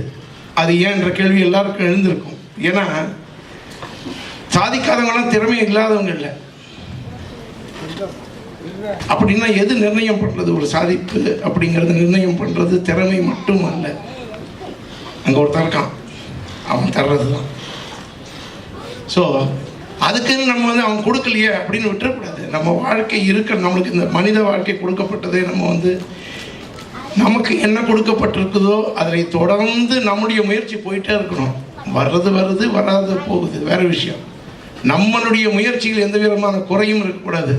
அது ஏன்ற கேள்வி எல்லாருக்கும் எழுந்திருக்கும். ஏன்னா சாதிக்காதவங்களாம் திறமை இல்லாதவங்க இல்லை. அப்படின்னா எது நிர்ணயம் பண்றது? ஒரு சாதிப்பு அப்படிங்கிறது நிர்ணயம் பண்றது திறமை மட்டும் அல்ல. அங்க ஒருத்தர் இருக்கான், அவன் தர்றது தான். ஸோ அதுக்குன்னு நம்ம வந்து அவன் கொடுக்கலையே அப்படின்னு விட்டுறக்கூடாது. நம்ம வாழ்க்கை இருக்கிற நம்மளுக்கு இந்த மனித வாழ்க்கை கொடுக்கப்பட்டதே நம்ம வந்து நமக்கு என்ன கொடுக்கப்பட்டிருக்குதோ அதை தொடர்ந்து நம்முடைய முயற்சி போயிட்டே இருக்கணும். வர்றது வராது போகுது வேற விஷயம். நம்மளுடைய முயற்சியில் எந்த விதமான குறையும் இருக்கக்கூடாது.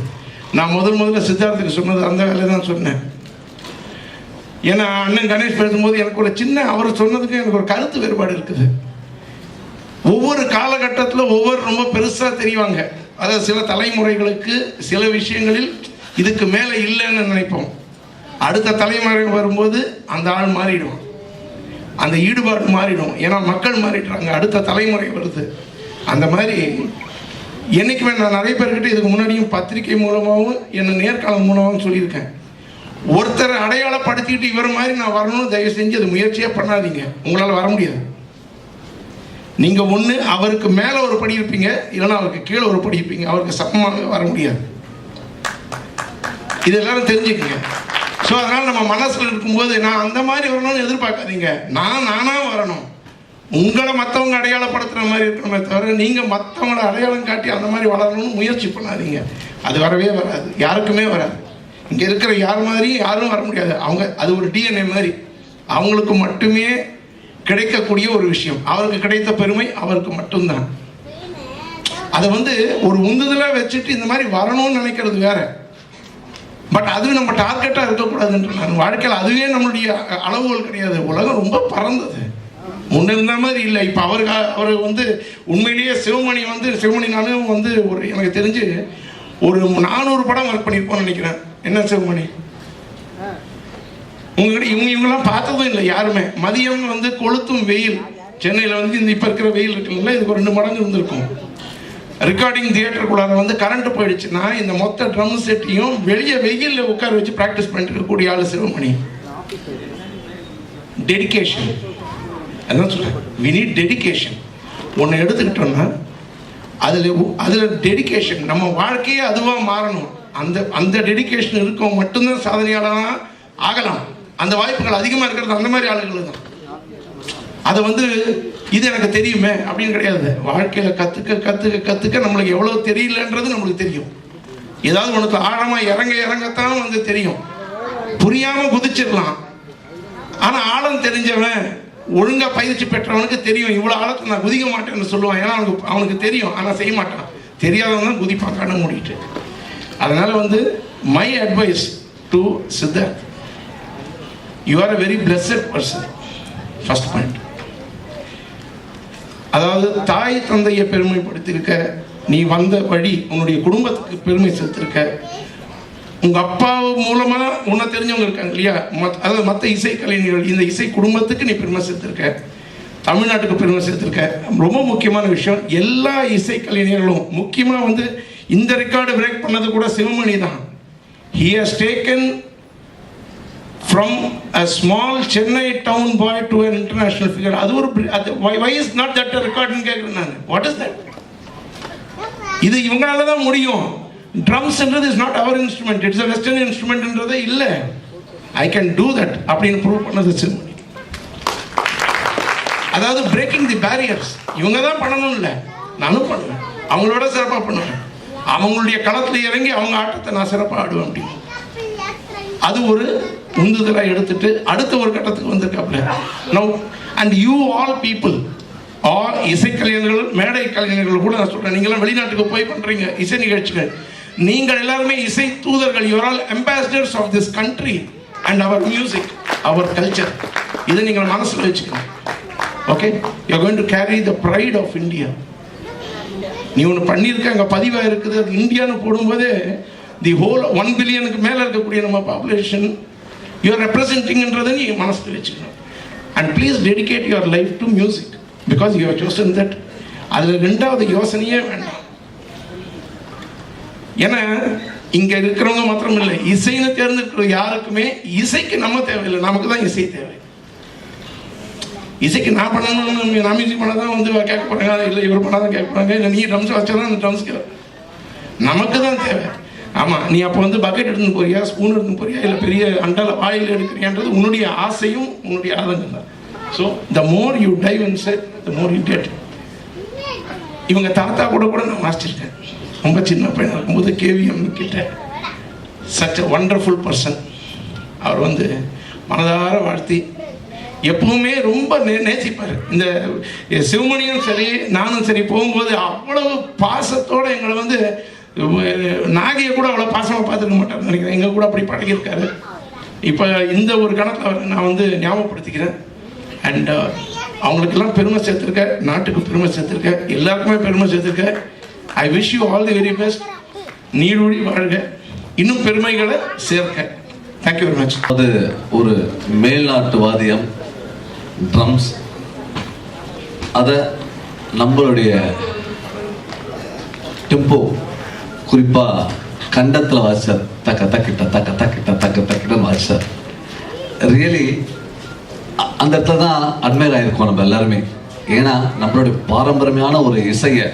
நான் முதல்ல சித்தார்த்துக்கு சொன்னது அந்த வேலை தான் சொன்னேன். ஏன்னா அண்ணன் கணேஷ் பேசும்போது எனக்கு ஒரு சின்ன அவர் சொன்னதுக்கு எனக்கு ஒரு கருத்து வேறுபாடு இருக்குது. ஒவ்வொரு காலகட்டத்தில் ஒவ்வொரு ரொம்ப பெருசாக தெரிவாங்க. அதாவது சில தலைமுறைகளுக்கு சில விஷயங்களில் இதுக்கு மேலே இல்லைன்னு நினைப்போம். அடுத்த தலைமுறை வரும்போது அந்த ஆள் மாறிடும், அந்த ஈடுபாடு மாறிடும். ஏன்னா மக்கள் மாறிடுறாங்க, அடுத்த தலைமுறை வருது. அந்த மாதிரி என்னைக்குமே நான் நிறைய பேர்கிட்ட இதுக்கு முன்னாடியும் பத்திரிகை மூலமாகவும் என்ன நேர்காணல் மூலமாகவும் சொல்லியிருக்கேன். ஒருத்தரை அடையாளப்படுத்திக்கிட்டு இவர் மாதிரி நான் வரணும்னு தயவு செஞ்சு அது முயற்சியே பண்ணாதீங்க. உங்களால் வர முடியாது. நீங்கள் ஒன்று அவருக்கு மேலே ஒரு படி இருப்பீங்க, இல்லைன்னா அவருக்கு கீழே ஒரு படி இருப்பீங்க. அவருக்கு சமமாக வர முடியாது. இது எல்லாரும் தெரிஞ்சுக்கங்க. ஸோ அதனால் நம்ம மனசில் இருக்கும்போது நான் அந்த மாதிரி வரணும்னு எதிர்பார்க்காதீங்க. நானாக வரணும். உங்களை மற்றவங்க அடையாளப்படுத்துகிற மாதிரி இருக்கணுமே தவிர நீங்கள் மற்றவங்களை அடையாளம் காட்டி அந்த மாதிரி வளரணும்னு முயற்சி பண்ணாதீங்க. அது வரவே வராது, யாருக்குமே வராது. இங்கே இருக்கிற யார் மாதிரியும் யாரும் வர முடியாது. அவங்க அது ஒரு டிஎன்ஏ மாதிரி, அவங்களுக்கு மட்டுமே கிடைக்கக்கூடிய ஒரு விஷயம். அவருக்கு கிடைத்த பெருமை அவருக்கு மட்டும்தான். அதை வந்து ஒரு உந்துதலாக வச்சுட்டு இந்த மாதிரி வரணும்னு நினைக்கிறது வேற. பட் அது நம்ம டார்கெட்டாக இருக்கக்கூடாதுன்ற நான் வாழ்க்கையில் அதுவே நம்மளுடைய அளவுகள் கிடையாது. உலகம் ரொம்ப பறந்தது, முன்ன இருந்த மாதிரி இல்லை. இப்போ அவர் வந்து உண்மையிலேயே சிவமணி நானும் வந்து ஒரு எனக்கு தெரிஞ்சு ஒரு 400 படம் ஒர்க் பண்ணியிருப்போம்னு நினைக்கிறேன். என்ன சிவமணி உங்ககிட்ட இவங்கெல்லாம் பார்த்ததும் இல்லை யாருமே. மதியம் வந்து கொளுத்தும் வெயில், சென்னையில் வந்து இந்த இப்போ இருக்கிற வெயில் இருக்குல்ல, இதுக்கு 2 மடங்கு இருந்திருக்கும். ரெக்கார்டிங் தியேட்டருக்குள்ளார வந்து கரண்ட் போயிடுச்சுன்னா இந்த மொத்த ட்ரம் செட்டையும் வெளியே வெயிலில் உட்கார வச்சு ப்ராக்டிஸ் பண்ணிட்டு இருக்கக்கூடிய ஆள் சிவமணி. டெடிகேஷன், அதான் சொல்றேன். We need dedication. ஒன்று எடுத்துக்கிட்டோம்னா அதில் டெடிகேஷன், நம்ம வாழ்க்கையே அதுவாக மாறணும். அந்த டெடிகேஷன் இருக்கவங்க மட்டும்தான் சாதனையாளராக ஆகலாம். அந்த வாய்ப்புகள் அதிகமாக இருக்கிறது அந்த மாதிரி ஆளுகள் தான். அதை வந்து இது எனக்கு தெரியுமே அப்படின்னு கிடையாது. வாழ்க்கையில் கற்றுக்க நம்மளுக்கு எவ்வளோ தெரியலன்றது நம்மளுக்கு தெரியும். ஏதாவது உனக்கு ஆழமாக இறங்கத்தான் வந்து தெரியும். புரியாமல் குதிச்சிடலாம். ஆனால் ஆழம் தெரிஞ்சவன், ஒழுங்காக பயிற்சி பெற்றவனுக்கு தெரியும் இவ்வளோ ஆழத்தை நான் குதிக்க மாட்டேன்னு சொல்லுவான். ஏன்னா அவனுக்கு தெரியும், ஆனால் செய்ய மாட்டான். தெரியாதவன் தான் குதிப்பான் கண்ணை மூடிட்டு. அதனால் வந்து my advice to Siddharth, you are a very blessed person. First point. அதாவது தாய் தந்தையை பெருமைப்படுத்தியிருக்க, நீ வந்த வழி உன்னுடைய குடும்பத்துக்கு பெருமை சேர்த்திருக்க. உங்கள் அப்பா மூலமாக உன்னை தெரிஞ்சவங்க இருக்காங்க இல்லையா, அதாவது மற்ற இசை கலைஞர்கள், இந்த இசை குடும்பத்துக்கு நீ பெருமை சேர்த்திருக்க, தமிழ்நாட்டுக்கு பெருமை சேர்த்திருக்க. ரொம்ப முக்கியமான விஷயம், எல்லா இசை கலைஞர்களும் முக்கியமாக வந்து இந்த ரெக்கார்டு பிரேக் பண்ணது கூட சிவமணி தான். He has taken from a small Chennai town boy to an international figure. அது ஒரு why is not that a record ன்னு கேக்குறேன் நான். What is that? இது இவங்களால தான் முடியும். Drums என்றது is not our instrument, it's a western instrument என்றதே இல்ல. I can do that அப்படின்னு ப்ரூவ் பண்ணது சிவமணி. அதாவது பிரேக்கிங் தி பேரியர்ஸ் இவங்க தான் பண்ணணும் இல்லை, நானும் பண்ணுவேன், அவங்களோட சிறப்பாக பண்ணுவேன், அவங்களுடைய களத்தில் இறங்கி அவங்க ஆட்டத்தை நான் சிறப்பாக ஆடுவேன் அப்படின்னு அது ஒரு உந்துதலாக எடுத்துட்டு அடுத்த ஒரு கட்டத்துக்கு வந்திருக்காப்புல. Now and you all people all இசைக்கலைஞர்கள் மேடை கலைஞர்கள் கூட நான் சொல்கிறேன், நீங்களாம் வெளிநாட்டுக்கு போய் பண்ணுறீங்க இசை நிகழ்ச்சிகள், நீங்கள் எல்லாருமே இசை தூதர்கள், you are all ambassadors of this country and our music our culture. இதை நீங்கள் மனசில் வச்சுக்கணும். Okay, you are going to carry the pride of India. நீ ஒன்று பண்ணியிருக்க, அங்கே பதிவாக இருக்குது, அது இந்தியான்னு போடும்போது தி ஹோல் 1 பில்லியனுக்கு மேலே இருக்கக்கூடிய நம்ம பாப்புலேஷன் யூ ஆர் ரெப்ரசன்டிங்ன்றதை நீ மனசில் வச்சுக்கணும். And please dedicate your life to music because you are chosen that. அதில் ரெண்டாவது யோசனையே வேண்டாம். ஏன்னா இங்கே இருக்கிறவங்க மாத்திரம் இல்லை, இசைன்னு தேர்ந்தெடுக்கிற யாருக்குமே இசைக்கு நம்ம தேவையில்லை, நமக்கு தான் இசை தேவை. இசைக்கு நான் பண்ணணும்னு நான் மியூசிக் பண்ண தான் வந்து கேட்க போகிறாங்க, இல்லை இவர் பண்ணால் தான் கேட்க போகிறாங்க, இல்லை நீ ட்ரம்ஸ் வச்சா தான் அந்த ட்ரம்ஸ் நமக்கு தான் தேவை. ஆமாம், நீ அப்போ வந்து பக்கெட் எடுத்துன்னு போறியா, ஸ்பூன் எடுத்துன்னு போறியா, இல்லை பெரிய அண்டால வாயில் எடுக்கிறியான்றது உன்னுடைய ஆசையும் உன்னுடைய ஆதங்கம் தான். So the more you dive in set the more you get. இவங்க தாத்தா கூட நான் வாசிச்சிருக்கேன், ரொம்ப சின்ன பையன் இருக்கும்போது கேவிஎம் கிட்ட. Such a wonderful person. அவர் வந்து மனதார வாழ்த்தி எப்பவுமே ரொம்ப நேசிப்பார். இந்த சிவமணியும் சரி நானும் சரி போகும்போது அவ்வளவு பாசத்தோடு எங்களை வந்து நாகையை கூட அவ்வளோ பாசமாக பார்த்துக்க மாட்டார் நினைக்கிறேன், எங்கள் கூட அப்படி பழகியிருக்காரு. இப்போ இந்த ஒரு கணத்தில் நான் வந்து ஞாபகப்படுத்திக்கிறேன். அண்ட் அவங்களுக்கெல்லாம் பெருமை சேர்த்துருக்க, நாட்டுக்கு பெருமை சேர்த்துருக்க, எல்லாருக்குமே பெருமை சேர்த்துருக்க. I wish you all the very best. நீடூழி வாழ்க, இன்னும் பெருமைகளை சேர்க்க. Thank you very much. அது ஒரு மேல்நாட்டு வாத்தியம் ட்ரம்ஸ், அதை நம்மளுடைய டெம்போ குறிப்பாக கண்டத்தில் வாசிச்சார். தக்க தக்கிட்ட தக்க தக்கிட்ட தக்க தக்கிட்டன்னு வாசிச்சார். ரியலி அந்த இடத்துல தான் அட்மையர் ஆகிருக்கோம் நம்ம எல்லாருமே. ஏன்னா நம்மளுடைய பாரம்பரியமான ஒரு இசையை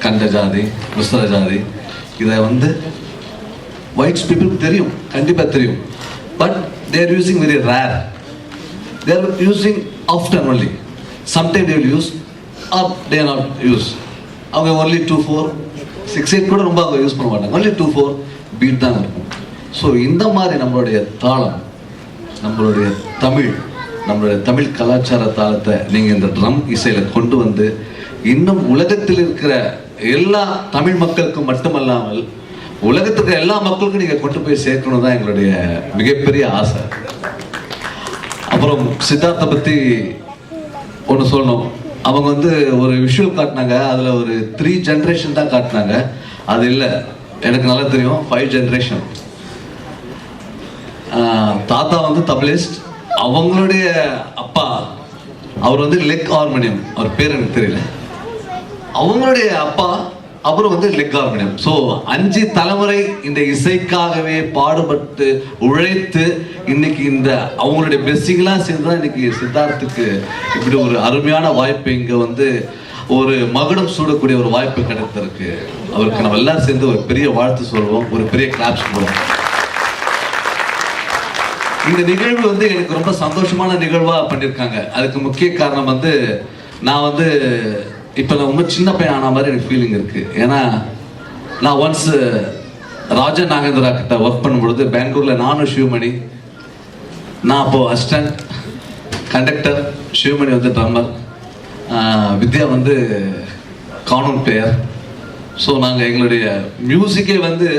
கண்ட ஜாதி முஸ்தர ஜாதி இதை வந்து ஒயிட்ஸ் பீப்புளுக்கு தெரியும், கண்டிப்பாக தெரியும். But they are using very rare. They are using often only. Sometimes they will use or they are not use. அவங்க only 2/4 6/8 கூட ரொம்ப அவங்க யூஸ் பண்ண மாட்டாங்க. only 2/4 பீட் தான் இருக்கும். ஸோ இந்த மாதிரி நம்மளுடைய தாளம், நம்மளுடைய தமிழ் கலாச்சார தாளத்தை நீங்கள் இந்த ட்ரம் இசையில் கொண்டு வந்து இன்னும் உலகத்தில் இருக்கிற எல்லா தமிழ் மக்களுக்கும் மட்டுமல்லாமல் உலகத்துக்கு எல்லா மக்களுக்கும் நீங்கள் கொண்டு போய் சேர்க்கணும் தான் எங்களுடைய மிகப்பெரிய ஆசை. அப்புறம் சித்தார்த்தை பற்றி ஒன்று சொல்லணும். அவங்க வந்து ஒரு விஷுவல் காட்டினாங்க, அதில் ஒரு 3 ஜென்ரேஷன் தான் காட்டினாங்க. அது இல்லை, எனக்கு நல்லா தெரியும் 5 ஜென்ரேஷன். தாத்தா வந்து தபலிஸ்ட், அவங்களுடைய அப்பா அவர் வந்து லெக் ஹார்மோனியம், அவர் பேர் எனக்கு தெரியல, அவங்களுடைய அப்பா அப்புறம் வந்து லெக் ஹார்மோனியம். ஸோ 5 தலைமுறை இந்த இசைக்காகவே பாடுபட்டு உழைத்து இன்னைக்கு இந்த அவங்களுடைய பெஸ்டிங்லாம் சேர்ந்து தான் இன்னைக்கு சித்தார்த்துக்கு இப்படி ஒரு அருமையான வாய்ப்பு இங்கே வந்து ஒரு மகுடம் சூடக்கூடிய ஒரு வாய்ப்பு கிடைத்திருக்கு. அவருக்கு நம்ம எல்லாரும் சேர்ந்து ஒரு பெரிய வாழ்த்து சொல்லுவோம், ஒரு பெரிய கிளாப்ஸ் சொல்லுவோம். இந்த நிகழ்வு வந்து எனக்கு ரொம்ப சந்தோஷமான நிகழ்வாக பண்ணியிருக்காங்க. அதுக்கு முக்கிய காரணம் வந்து நான் வந்து இப்போ நான் ரொம்ப சின்ன பையன் ஆன மாதிரி எனக்கு ஃபீலிங் இருக்குது. ஏன்னா நான் ஒன்ஸ் ராஜன் நாகேந்திரா கிட்ட ஒர்க் பண்ணும்பொழுது பெங்களூரில் நானும் சிவமணி, நான் அப்போது அசிஸ்டன்ட் கண்டக்டர், சிவமணி வந்து ட்ரம்மர், வித்யா வந்து கார்னூன் பிளேயர். ஸோ நாங்கள் எங்களுடைய மியூசிக்கே வந்து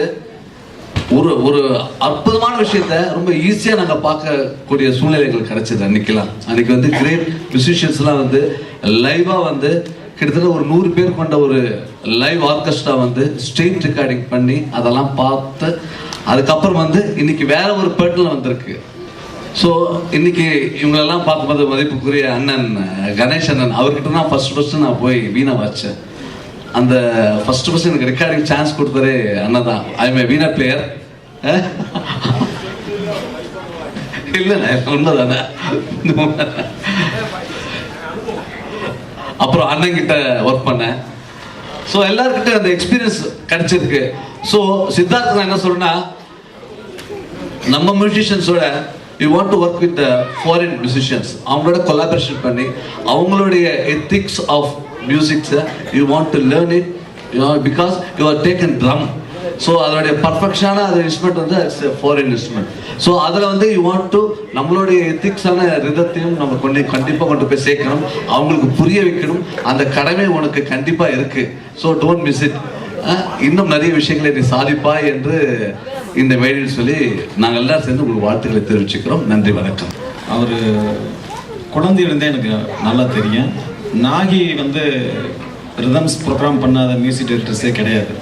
ஒரு அற்புதமான விஷயத்த ரொம்ப ஈஸியாக நாங்கள் பார்க்கக்கூடிய சூழ்நிலைகள் கிடைச்சது. அன்னைக்கு வந்து கிரேட் மியூசிஷியன்ஸ்லாம் வந்து லைவாக வந்து கிட்டத்தட்ட ஒரு 100 பேர் கொண்ட ஒரு லைவ் ஆர்கெஸ்ட்ரா வந்து ஸ்டேஜ் ரெக்கார்டிங் பண்ணி அதெல்லாம் பார்த்து அதுக்கப்புறம் வந்து இன்னைக்கு வேற ஒரு பேட்டில் வந்திருக்கு. ஸோ இன்னைக்கு இவங்களெல்லாம் பார்க்கும்போது மதிப்புக்குரிய அண்ணன் கணேஷ் அண்ணன் அவர்கிட்ட தான் ஃபர்ஸ்ட் நான் போய் வீணை வச்சேன். அந்த ஃபர்ஸ்ட் எனக்கு ரெக்கார்டிங் சான்ஸ் கொடுத்தாரு அண்ணா தான். I am a veena player. இல்லைண்ணா உண்மைதானே. அப்புறம் அண்ணன் கிட்ட ஒர்க் பண்ணேன். ஸோ எல்லாருக்கிட்ட அந்த எக்ஸ்பீரியன்ஸ் கிடைச்சிருக்கு. ஸோ சித்தார்த் நான் என்ன சொல்றேன்னா, நம்ம மியூசிஷியன்ஸோட you want to work with foreign musicians, அவங்களோட கொலாபரேஷன் பண்ணி அவங்களுடைய எத்திக்ஸ் ஆஃப் மியூசிக்ஸை you want to learn it, because you are taken drum. So அதோடைய பர்ஃபெக்ஷனான அது இன்ஸ்ட்ருமெண்ட் வந்து இட்ஸ் ஃபாரின் இன்ஸ்ட்ருமெண்ட். ஸோ அதில் வந்து யூ வாண்ட் டு நம்மளுடைய எத்திக்ஸான ரிதத்தையும் நம்ம கண்டிப்பாக கொண்டு போய் சேர்க்கணும், அவங்களுக்கு புரிய வைக்கணும். அந்த கடமை உனக்கு கண்டிப்பாக இருக்கு. So don't miss it. இன்னும் நிறைய விஷயங்களை நீ சாதிப்பாய் என்று இந்த மேடையில் சொல்லி நாங்கள் எல்லாரும் சேர்ந்து உங்களுக்கு வாழ்த்துக்களை தெரிவிச்சுக்கிறோம். நன்றி, வணக்கம். அவர் குழந்தையிலிருந்தே எனக்கு நல்லா தெரியும். நாகி வந்து ரிதம்ஸ் ப்ரோக்ராம் பண்ணாத மியூசிக் டைரக்டர்ஸே கிடையாது.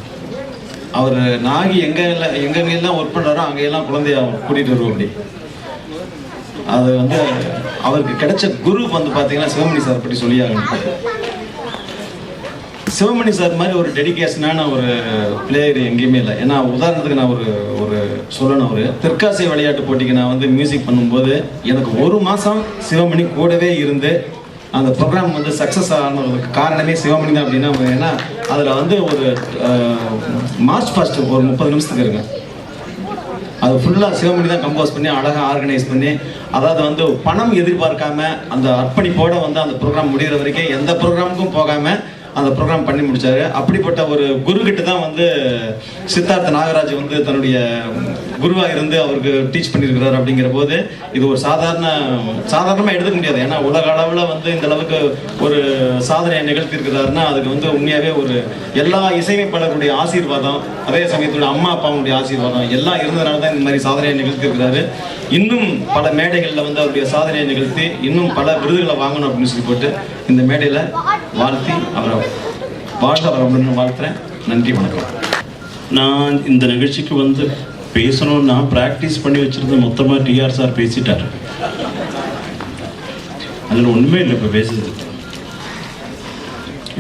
அவர் நாகி எங்கெல்லாம் ஒர்க் பண்ணுறாரோ அங்கெல்லாம் குழந்தைய கூட்டிகிட்டு வருவோம். அப்படி அது வந்து அவருக்கு கிடைச்ச குரு வந்து பார்த்தீங்கன்னா சிவமணி சார் பற்றி சொல்லியாகணும். சிவமணி சார் மாதிரி ஒரு டெடிகேஷனான ஒரு பிளேயர் எங்கேயுமே இல்லை. ஏன்னா உதாரணத்துக்கு நான் ஒரு சொல்லணும், அவர் தெற்காசிய விளையாட்டு போட்டிக்கு நான் வந்து மியூசிக் பண்ணும்போது எனக்கு 1 மாதம் சிவமணி கூடவே இருந்து அந்த ப்ரோக்ராம் வந்து சக்ஸஸ் ஆனதுக்கு காரணமே சிவமணி தான். அப்படின்னா ஏன்னா அதில் வந்து ஒரு மார்ச் ஃபர்ஸ்ட் ஒரு 30 நிமிஷத்துக்கு இருங்க, அது ஃபுல்லாக சிவமணி தான் கம்போஸ் பண்ணி அழகாக ஆர்கனைஸ் பண்ணி, அதாவது வந்து பணம் எதிர்பார்க்காம அந்த அர்ப்பணிப்போட வந்து அந்த ப்ரோக்ராம் முடிகிற வரைக்கும் எந்த ப்ரோக்ராமுக்கும் போகாமல் அந்த ப்ரோக்ராம் பண்ணி முடிச்சாரு. அப்படிப்பட்ட ஒரு குரு கிட்ட தான் வந்து சித்தார்த்த நாகராஜ் வந்து தன்னுடைய குருவா இருந்து அவருக்கு டீச் பண்ணியிருக்கிறார். அப்படிங்கிற போது இது ஒரு சாதாரணமாக எடுத்துக்க முடியாது. ஏன்னா உலக அளவில் வந்து இந்த அளவுக்கு ஒரு சாதனையை நிகழ்த்தியிருக்கிறாருன்னா அதுக்கு வந்து உண்மையாகவே ஒரு எல்லா இசையமைப்பாளர்களுடைய ஆசீர்வாதம், அதே சமயத்துடைய அம்மா அப்பாவுடைய ஆசீர்வாதம் எல்லாம் இருந்ததுனால தான் இந்த மாதிரி சாதனையை நிகழ்த்தியிருக்கிறாரு. இன்னும் பல மேடைகளில் வந்து அவருடைய சாதனையை நிகழ்த்தி இன்னும் பல விருதுகளை வாங்கணும் அப்படின்னு சொல்லி போட்டு இந்த மேடையில் வாழ்த்தி அவரை அப்படின்னு வாழ்த்துறேன். நன்றி, வணக்கம். நான் இந்த நிகழ்ச்சிக்கு வந்து பேசணும்னா ப்ராக்டிஸ் பண்ணி வச்சிருந்த மொத்தமாக டிஆர் சார் பேசிட்டார். அதில் ஒன்றுமே இல்லை. இப்போ பேசுறது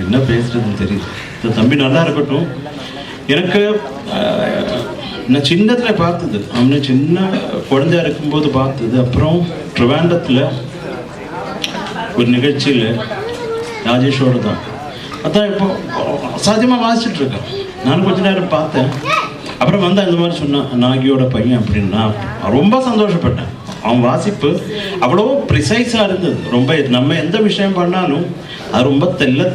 என்ன பேசுறதுன்னு தெரியுது. இந்த தம்பி நல்லா இருக்கட்டும். எனக்கு நான் சின்னத்தில் பார்த்தது, அவனை சின்ன குழந்தையா இருக்கும்போது பார்த்தது. அப்புறம் ட்ரிவாண்டத்தில் ஒரு நிகழ்ச்சியில் ராஜேஷோட தான் அதான் இப்போ அசாத்தியமாக வாசிச்சுட்டு இருக்கேன். நானும் கொஞ்ச நேரம் பார்த்தேன். அப்புறம் வந்து அந்த மாதிரி சொன்னான், நாகியோட பையன் அப்படின்னா ரொம்ப சந்தோஷப்பட்டேன். அவன் வாசிப்பு அவ்வளோ ப்ரிசைஸாக இருந்தது. ரொம்ப நம்ம எந்த விஷயம் பண்ணாலும் அது ரொம்ப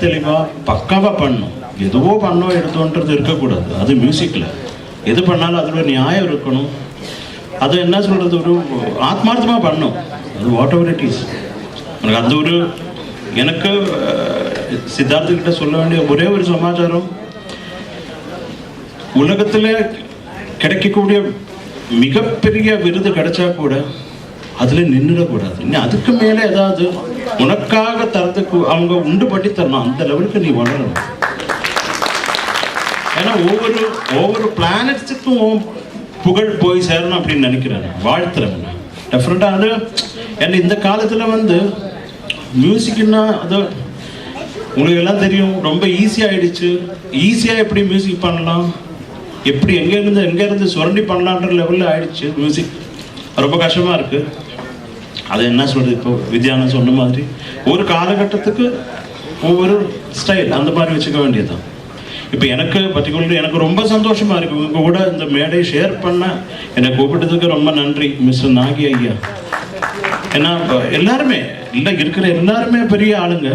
தெளிவாக பக்காவாக பண்ணணும். எதுவோ பண்ணோம் எடுத்தோன்றது இருக்கக்கூடாது. அது மியூசிக்கில் எது பண்ணாலும் அதில் ஒரு நியாயம் இருக்கணும். அது என்ன சொல்கிறது, ஒரு ஆத்மார்த்தமாக பண்ணணும். அது வாட் எவர் இட் இஸ். எனக்கு அந்த ஒரு எனக்கு சித்தார்த்துக்கிட்ட சொல்ல வேண்டிய ஒரே ஒரு சமாச்சாரம், உலகத்தில் கிடைக்கக்கூடிய மிகப்பெரிய விருது கிடைச்சா கூட அதில் நின்றுடக்கூடாது. நீ அதுக்கு மேலே ஏதாவது உனக்காக தரத்துக்கு அவங்க உண்டு பண்ணி தரணும். அந்த லெவலுக்கு நீ வளரணும். ஏன்னா ஒவ்வொரு பிளானட்ஸுக்கும் புகழ் போய் சேரணும் அப்படின்னு நினைக்கிறேன், வாழ்த்துறேன். டெஃபரெண்டாக அது ஏன்னா இந்த காலத்தில் வந்து மியூசிக்னா அது உங்களுக்கு எல்லாம் தெரியும், ரொம்ப ஈஸியாகிடுச்சு. ஈஸியாக எப்படி மியூசிக் பண்ணலாம், எப்படி எங்கேருந்து சுரண்டி பண்ணலான்ற லெவலில் ஆயிடுச்சு மியூசிக். ரொம்ப கஷ்டமாக இருக்குது. அது என்ன சொல்கிறது, இப்போ வித்யானு சொன்ன மாதிரி ஒரு காலகட்டத்துக்கு ஒவ்வொரு ஸ்டைல் அந்த மாதிரி வச்சுக்க வேண்டியதுதான். இப்போ எனக்கு பர்டிகுலர்லி எனக்கு ரொம்ப சந்தோஷமாக இருக்குது. உங்கள் கூட இந்த மேடை ஷேர் பண்ண என்னை கூப்பிட்டதுக்கு ரொம்ப நன்றி மிஸ்டர் நாகி ஐயா. ஏன்னா எல்லாருமே இல்லை இருக்கிற எல்லாருமே பெரிய ஆளுங்க.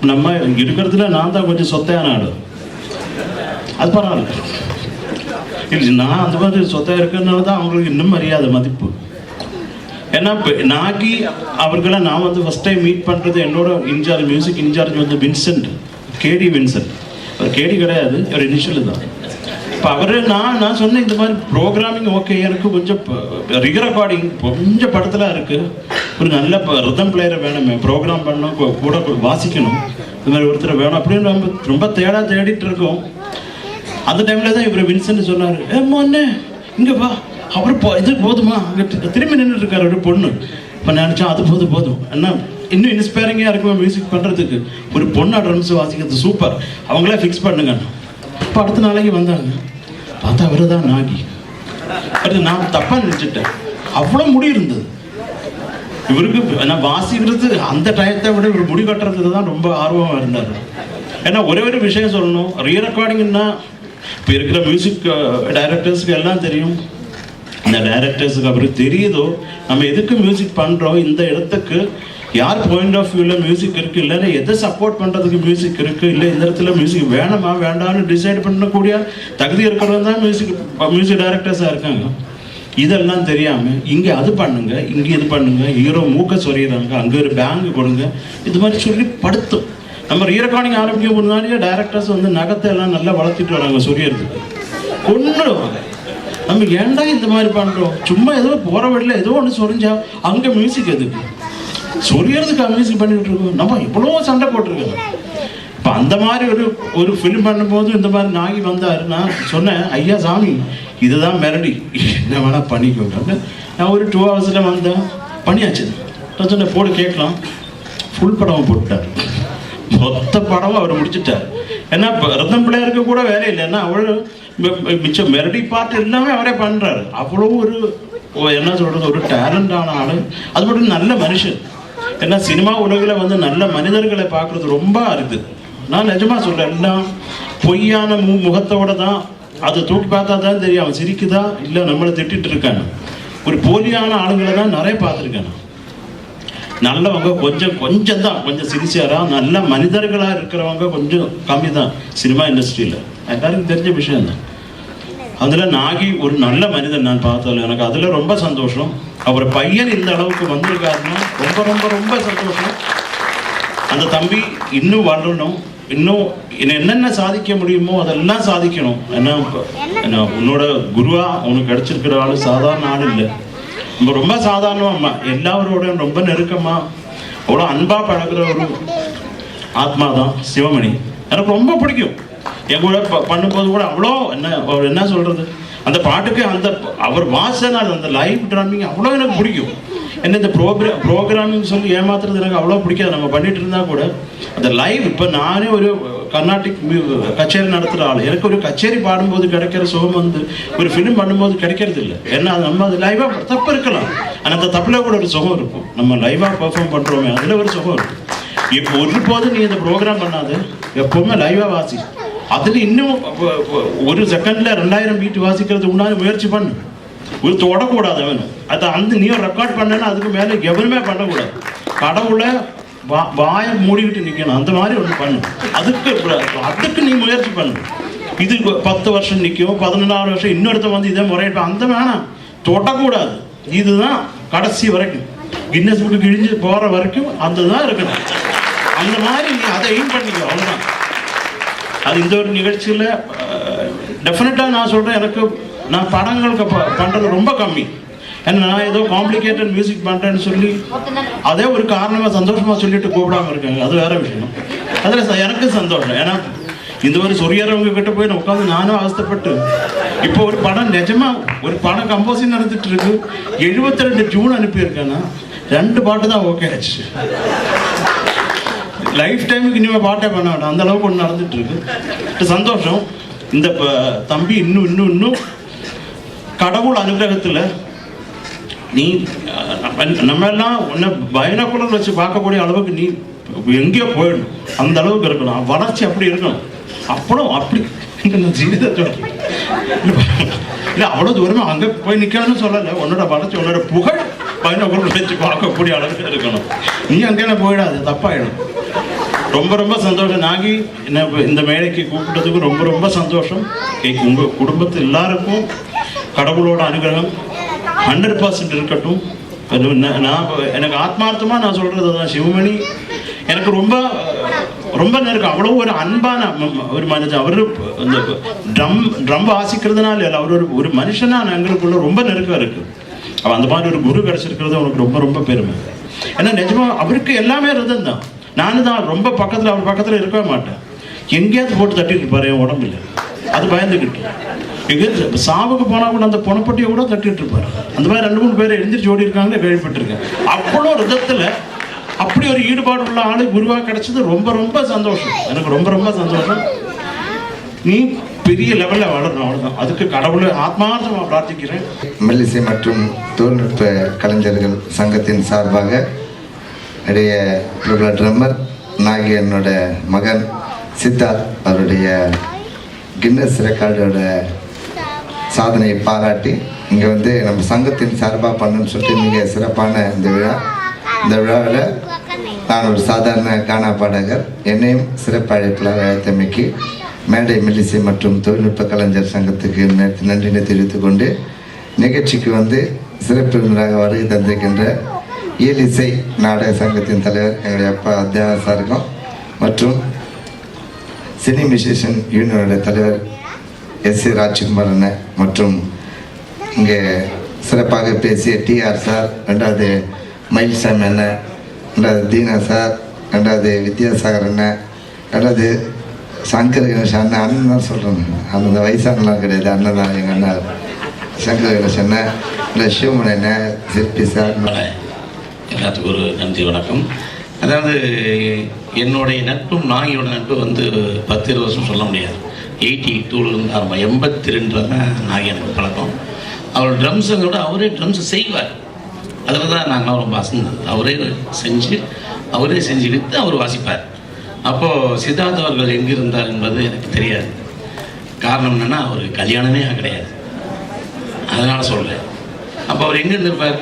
நம்ம இருக்கிறதுல நான் தான் கொஞ்சம் சொத்தையான ஆளு. அது பரவாயில்ல. இல்லை நான் அந்த மாதிரி சொத்தாக இருக்கிறதுனால தான் அவங்களுக்கு இன்னும் மரியாதை மதிப்பு. ஏன்னா நாகி அவர்களை நான் வந்து ஃபஸ்ட் டைம் மீட் பண்ணுறது என்னோட இன்சார்ஜ் மியூசிக் இன்சார்ஜ் வந்து வின்சென்ட், கேடி வின்சென்ட். அவர் கேடி கிடையாது, அவர் இனிஷியல் தான். இப்போ அவர் நான் சொன்னேன் இந்த மாதிரி ப்ரோக்ராமிங் ஓகே, எனக்கு கொஞ்சம் ரெக்கார்டிங் கொஞ்சம் படத்தில் இருக்குது, ஒரு நல்ல ரிதம் பிளேயரை வேணுமே, ப்ரோக்ராம் பண்ணணும், கூட வாசிக்கணும், இந்த மாதிரி ஒருத்தர் வேணும் அப்படின்னு ரொம்ப தேடிட்டு இருக்கோம். அந்த டைமில் தான் இவர் வின்சென்ட் சொன்னார், மோன்னே இங்கே வா, அவர் இது போதுமா, அங்கே திரும்பி நின்றுட்டு இருக்கார் ஒரு பொண்ணு. இப்போ நினச்சோம் அது போதும் என்ன இன்னும் இன்ஸ்பைரிங்காக இருக்குமே மியூசிக் பண்ணுறதுக்கு. ஒரு பொண்ணா ட்ரம்ஸ் வாசிக்கிறது சூப்பர், அவங்களே ஃபிக்ஸ் பண்ணுங்க. இப்போ அடுத்த நாளைக்கு வந்தாங்க, பார்த்தா அவரு தான் நாகி. அடுத்து நான் தப்பாக நினச்சிட்டேன், அவ்வளோ முடி இருந்தது இவருக்கு. நான் வாசிக்கிறது அந்த டயத்தை விட இவர் முடி கட்டுறதுல தான் ரொம்ப ஆர்வமாக இருந்தார். ஏன்னா ஒரே ஒரு விஷயம் சொல்லணும், ரீ ரெக்கார்டிங்னா இப்போ இருக்கிற மியூசிக் டைரக்டர்ஸுக்கு எல்லாம் தெரியும். இந்த டைரக்டர்ஸுக்கு அவருக்கு தெரியுதோ நம்ம எதுக்கு மியூசிக் பண்ணுறோம், இந்த இடத்துக்கு யார் பாயிண்ட் ஆஃப் வியூவில் மியூசிக் இருக்குது, இல்லைன்னா எதை சப்போர்ட் பண்ணுறதுக்கு மியூசிக் இருக்குது, இல்லை இந்த இடத்துல மியூசிக் வேணுமா வேண்டாம்னு டிசைட் பண்ணக்கூடிய தகுதி இருக்கிறவங்க தான் மியூசிக் டைரக்டர்ஸாக இருக்காங்க. இதெல்லாம் தெரியாமல் இங்கே அது பண்ணுங்க, இங்கே இது பண்ணுங்க, ஹீரோ மூக்க சொறிகிறாங்க, அங்கே ஒரு பேங்கு கொடுங்க, இது மாதிரி சொல்லி படுத்தும். நம்ம ரீ ரெக்கார்டிங் ஆரம்பிக்க முன்னாடியே டைரக்டர்ஸ் வந்து நகத்தை எல்லாம் நல்லா வளர்த்திட்டு வராங்க சொரியறதுக்கு. கொன்னுடுவாங்க. நம்ம ஏன்டா இந்த மாதிரி பண்ணுறோம், சும்மா ஏதோ போகிற வழியில் ஏதோ ஒன்று சொரிஞ்சா அங்கே மியூசிக் எதுக்கு, சொரியறதுக்கு மியூசிக் பண்ணிட்டு இருக்கோம். நம்ம இவ்வளோ சண்டை போட்டிருக்கோம். இப்போ அந்த மாதிரி ஒரு ஃபிலிம் பண்ணும்போது இந்த மாதிரி நாகி வந்தார். நான் சொன்னேன், ஐயா சாமி இதுதான் மெரடி, என்ன வேணால் பண்ணிக்கோங்க. நான் ஒரு 2 hours வந்தேன், பண்ணியாச்சு. நான் சொன்னேன் போடு கேட்கலாம். ஃபுல் படம் போட்டுட்டார், மொத்த படம் அவர் முடிச்சுட்டார். ஏன்னா ரத்தம் பிள்ளையாருக்கு கூட வேலை இல்லை, ஏன்னா அவ்வளோ மிச்சம் மெரடி பார்ட் எல்லாமே அவரே பண்ணுறாரு. அவ்வளோ ஒரு என்ன சொல்கிறது, ஒரு டேலண்டான ஆள். அது மட்டும் நல்ல மனுஷன். ஏன்னா சினிமா உலகில் வந்து நல்ல மனிதர்களை பார்க்குறது ரொம்ப இருக்குது. நான் நிஜமாக சொல்கிறேன், எல்லாம் பொய்யான முகத்தோடு தான், அதை தூக்கி பார்த்தா தான் தெரியும் அவன் சிரிக்குதா இல்லை நம்மளை திட்டிகிட்டு இருக்காங்க. ஒரு போலியான ஆளுங்களை தான் நிறைய பார்த்துருக்கேன். நல்லவங்க கொஞ்சம் தான், கொஞ்சம் சின்சியராக நல்ல மனிதர்களாக இருக்கிறவங்க கொஞ்சம் கம்மி தான் சினிமா இண்டஸ்ட்ரியில். எல்லாருக்கும் தெரிஞ்ச விஷயம் தான். அதில் நாகி ஒரு நல்ல மனிதன் நான் பார்த்ததில்ல, எனக்கு அதில் ரொம்ப சந்தோஷம். அவர் பையன் இந்த அளவுக்கு வந்திருக்காருன்னா ரொம்ப ரொம்ப ரொம்ப சந்தோஷம். அந்த தம்பி இன்னும் வளரணும், இன்னும் என்னென்ன சாதிக்க முடியுமோ அதெல்லாம் சாதிக்கணும். ஏன்னா உன்னோட குருவா உனக்கு கிடைச்சிருக்கிற ஆள் சாதாரண ஆள் இல்லை. நம்ம ரொம்ப சாதாரணமா எல்லாரோட ரொம்ப நெருக்கமா அவ்வளோ அன்பா பழகிற ஒரு ஆத்மா தான் சிவமணி. எனக்கு ரொம்ப பிடிக்கும். என் கூட பண்ணும்போது கூட அவ்வளோ அவர் என்ன சொல்றது, அந்த பாட்டுக்கு அந்த அவர் வாசனை, அந்த லைவ் ட்ராமிங் அவ்வளோ எனக்கு பிடிக்கும். என்ன இந்த ப்ரோக்ராமிங் சொல்லி ஏமாத்துறது எனக்கு அவ்வளோ பிடிக்காது. நம்ம பண்ணிட்டு இருந்தா கூட அந்த லைவ், இப்போ நானே ஒரு கர்நாடிக் கச்சேரி நடத்துகிற ஆள், எனக்கு ஒரு கச்சேரி பாடும்போது கிடைக்கிற சுகம் வந்து ஒரு ஃபிலிம் பண்ணும்போது கிடைக்கிறது இல்லை. ஏன்னா நம்ம அது லைவாக தப்பு இருக்கலாம், ஆனால் அந்த தப்பில் கூட ஒரு சுகம் இருக்கும். நம்ம லைவாக பெர்ஃபார்ம் பண்ணுறோமே அதில் ஒரு சுகம் இருக்கும். இப்போ ஒருபோது நீ இந்த ப்ரோக்ராம் பண்ணாது, எப்போவுமே லைவாக வாசி. அதில் இன்னும் ஒரு செகண்டில் 2000 பீட் வாசிக்கிறது உண்டான முயற்சி பண்ணு. ஒரு தொடக்கூடாது வேணும். அதை அந்த நீ ரெக்கார்ட் பண்ணனா அதுக்கு மேலே எவருமே பண்ணக்கூடாது. கடவுளை வாயை மூடிக்கிட்டு நிற்கணும், அந்த மாதிரி ஒன்று பண்ணு. அதுக்கு நீ முயற்சி பண்ணு. இது 10 வருஷம் நிற்கும், 14 வருஷம் இன்னொருத்த வந்து இதே முறையிட்டு அந்த வேணாம், தொடக்கூடாது. இதுதான் கடைசி வரைக்கும், கின்னஸ் புக்கு கிழிஞ்சு போகிற வரைக்கும் அந்த தான் இருக்கணும். அந்த மாதிரி நீ அதை எய்ம் பண்ணிக்கோ, அவ்வளோதான். அது இந்த ஒரு நிகழ்ச்சியில் டெஃபினட்டாக நான் சொல்கிறேன், எனக்கு நான் படங்களுக்கு பண்ணுறது ரொம்ப கம்மி. ஏன்னா நான் ஏதோ காம்ப்ளிகேட்டட் மியூசிக் பண்ணுறேன்னு சொல்லி அதே ஒரு காரணமாக சந்தோஷமாக சொல்லிட்டு கூப்பிடாமல் இருக்காங்க, அது வேற விஷயம். அதில் எனக்கு சந்தோஷம். ஏன்னா இந்த மாதிரி சொரியறவங்க கிட்ட போய் நான் உட்காந்து நானும் அவஸ்தப்பட்டு இப்போ ஒரு படம் நிஜமாக ஒரு படம் கம்போசிங் நடந்துட்டு இருக்கு. 72 ஜூன் அனுப்பியிருக்கேன்னா 2 பாட்டு தான் ஓகே ஆச்சு. லைஃப் டைமுக்கு இனிமேல் பாட்டே பண்ண வேண்டாம், அந்த அளவுக்கு ஒன்று நடந்துட்டு இருக்கு. சந்தோஷம். இந்த தம்பி இன்னும் கடவுள் அனுகிரகத்தில் நீ நம்ம எல்லாம் உன்னை பைனாகுலர் வச்சு பார்க்கக்கூடிய அளவுக்கு நீ எங்கேயோ போயிடணும், அந்த அளவுக்கு இருக்கணும். வளர்ச்சி அப்படி இருக்கணும். அப்புறம் அப்படி இல்லை அவ்வளோ தூரமாக அங்கே போய் நிற்கணும்னு சொல்லலை. உன்னோட வளர்ச்சி, உன்னோட புகழ் பைனாகுலர் வச்சு பார்க்கக்கூடிய அளவுக்கு இருக்கணும். நீ அங்கே போயிடாது, தப்பாயிடும். ரொம்ப ரொம்ப சந்தோஷம் நாகி, என்ன இந்த மேடைக்கு கூப்பிட்டதுக்கு ரொம்ப ரொம்ப சந்தோஷம். உங்கள் குடும்பத்து எல்லாருக்கும் கடவுளோட அனுகிரகம் 100% இருக்கட்டும். நான் எனக்கு ஆத்மார்த்தமாக நான் சொல்கிறது தான், சிவமணி எனக்கு ரொம்ப ரொம்ப நெருக்கம். அவ்வளோ ஒரு அன்பான ஒரு மனிதன். அவர் இந்த ட்ரம் வாசிக்கிறதுனால இல்லை, அவர் ஒரு மனுஷனாக எங்களுக்குள்ள ரொம்ப நெருக்கம் இருக்குது. அவள் அந்த மாதிரி ஒரு குரு கிடச்சிருக்கிறது அவனுக்கு ரொம்ப ரொம்ப பெருமை. ஏன்னா நிஜமாக அவருக்கு எல்லாமே ரதம் தான். நானும் தான் ரொம்ப பக்கத்தில், அவர் பக்கத்தில் இருக்கவே மாட்டேன். எங்கேயாவது போட்டு தட்டிட்டு இருப்பாரு என் உடம்புல, அது பயந்துக்கிட்டு. எங்கே சாவுக்கு போனால் கூட அந்த பொணப்பட்டியை கூட தட்டிட்டு இருப்பாரு. அந்த மாதிரி 2-3 பேர் எழுந்திரிச்சு ஓடி இருக்காங்களே கேள்விப்பட்டிருக்கேன். அவ்வளோ ரதத்தில் அப்படி ஒரு ஈடுபாடு உள்ள ஆளு குருவா கிடைச்சது ரொம்ப ரொம்ப சந்தோஷம். எனக்கு ரொம்ப ரொம்ப சந்தோஷம். நீ பெரிய லெவலில் வளரணும், அவ்வளோதான். அதுக்கு கடவுளை ஆத்மார்த்தமாக பிரார்த்திக்கிறேன். மெல்லிசை மற்றும் தொழில்நுட்ப கலைஞர்கள் சங்கத்தின் சார்பாக என்னுடைய பிரபல ட்ரம்மர் நாகியனோட மகன் சித்தார்த் அவருடைய கின்னஸ் ரெக்கார்டோட சாதனையை பாராட்டி இங்கே வந்து நம்ம சங்கத்தின் சார்பாக பண்ணுன்னு சொல்லிட்டு மிக சிறப்பான இந்த விழாவில் நான் ஒரு சாதாரண கானா பாடகர், என்னையும் சிறப்பு அழைப்பில் அழைத்தமைக்கு மேடை மெல்லிசை மற்றும் தொழில்நுட்ப கலைஞர் சங்கத்துக்கு நன்றினை தெரிவித்துக் கொண்டு நிகழ்ச்சிக்கு வந்து சிறப்பு விருந்தினராக வருகை தந்திருக்கின்ற இயலிசை நாடக சங்கத்தின் தலைவர் எங்களுடைய அப்பா அத்தியாசாருக்கும் மற்றும் சினி மியூசிஷியன் யூனியனோட தலைவர் எஸ் ராஜ்குமார் அண்ணன் மற்றும் இங்கே சிறப்பாக பேசிய டிஆர் சார், ரெண்டாவது மயில்சாமி அண்ணன், ரெண்டாவது தீனா சார், ரெண்டாவது வித்யாசாகர் அண்ணன், ரெண்டாவது சங்கர் கணேஷ் அண்ணன். அண்ணன் தான் சொல்கிறேன், அந்த வயசானலாம் கிடையாது, அண்ணன் தான் எங்கள் அண்ணன் சங்கர் கணேஷ் அண்ணன், இல்லை சிவமணி அண்ணன், சிற்பி சார். எல்லாத்துக்கும் ஒரு நன்றி வணக்கம். அதாவது என்னுடைய நட்பும் நாகியோட நட்பு வந்து 10-20 வருஷம் சொல்ல முடியாது. 82 ஆரம்பம் 82 தான் நாகி எனக்கு பழக்கம். அவர் ட்ரம்ஸை விட அவரே ட்ரம்ஸை செய்வார். அதில் தான் நாங்களாம் ரொம்ப அசந்தது. அவரே செஞ்சு விற்று அவர் வாசிப்பார். அப்போது சித்தார்த் அவர்கள் எங்கே இருந்தார் என்பது எனக்கு தெரியாது. காரணம் என்னென்னா அவர் கல்யாணமே கிடையாது, அதனால் சொல்கிறேன். அப்போ அவர் எங்கே இருந்திருப்பார்?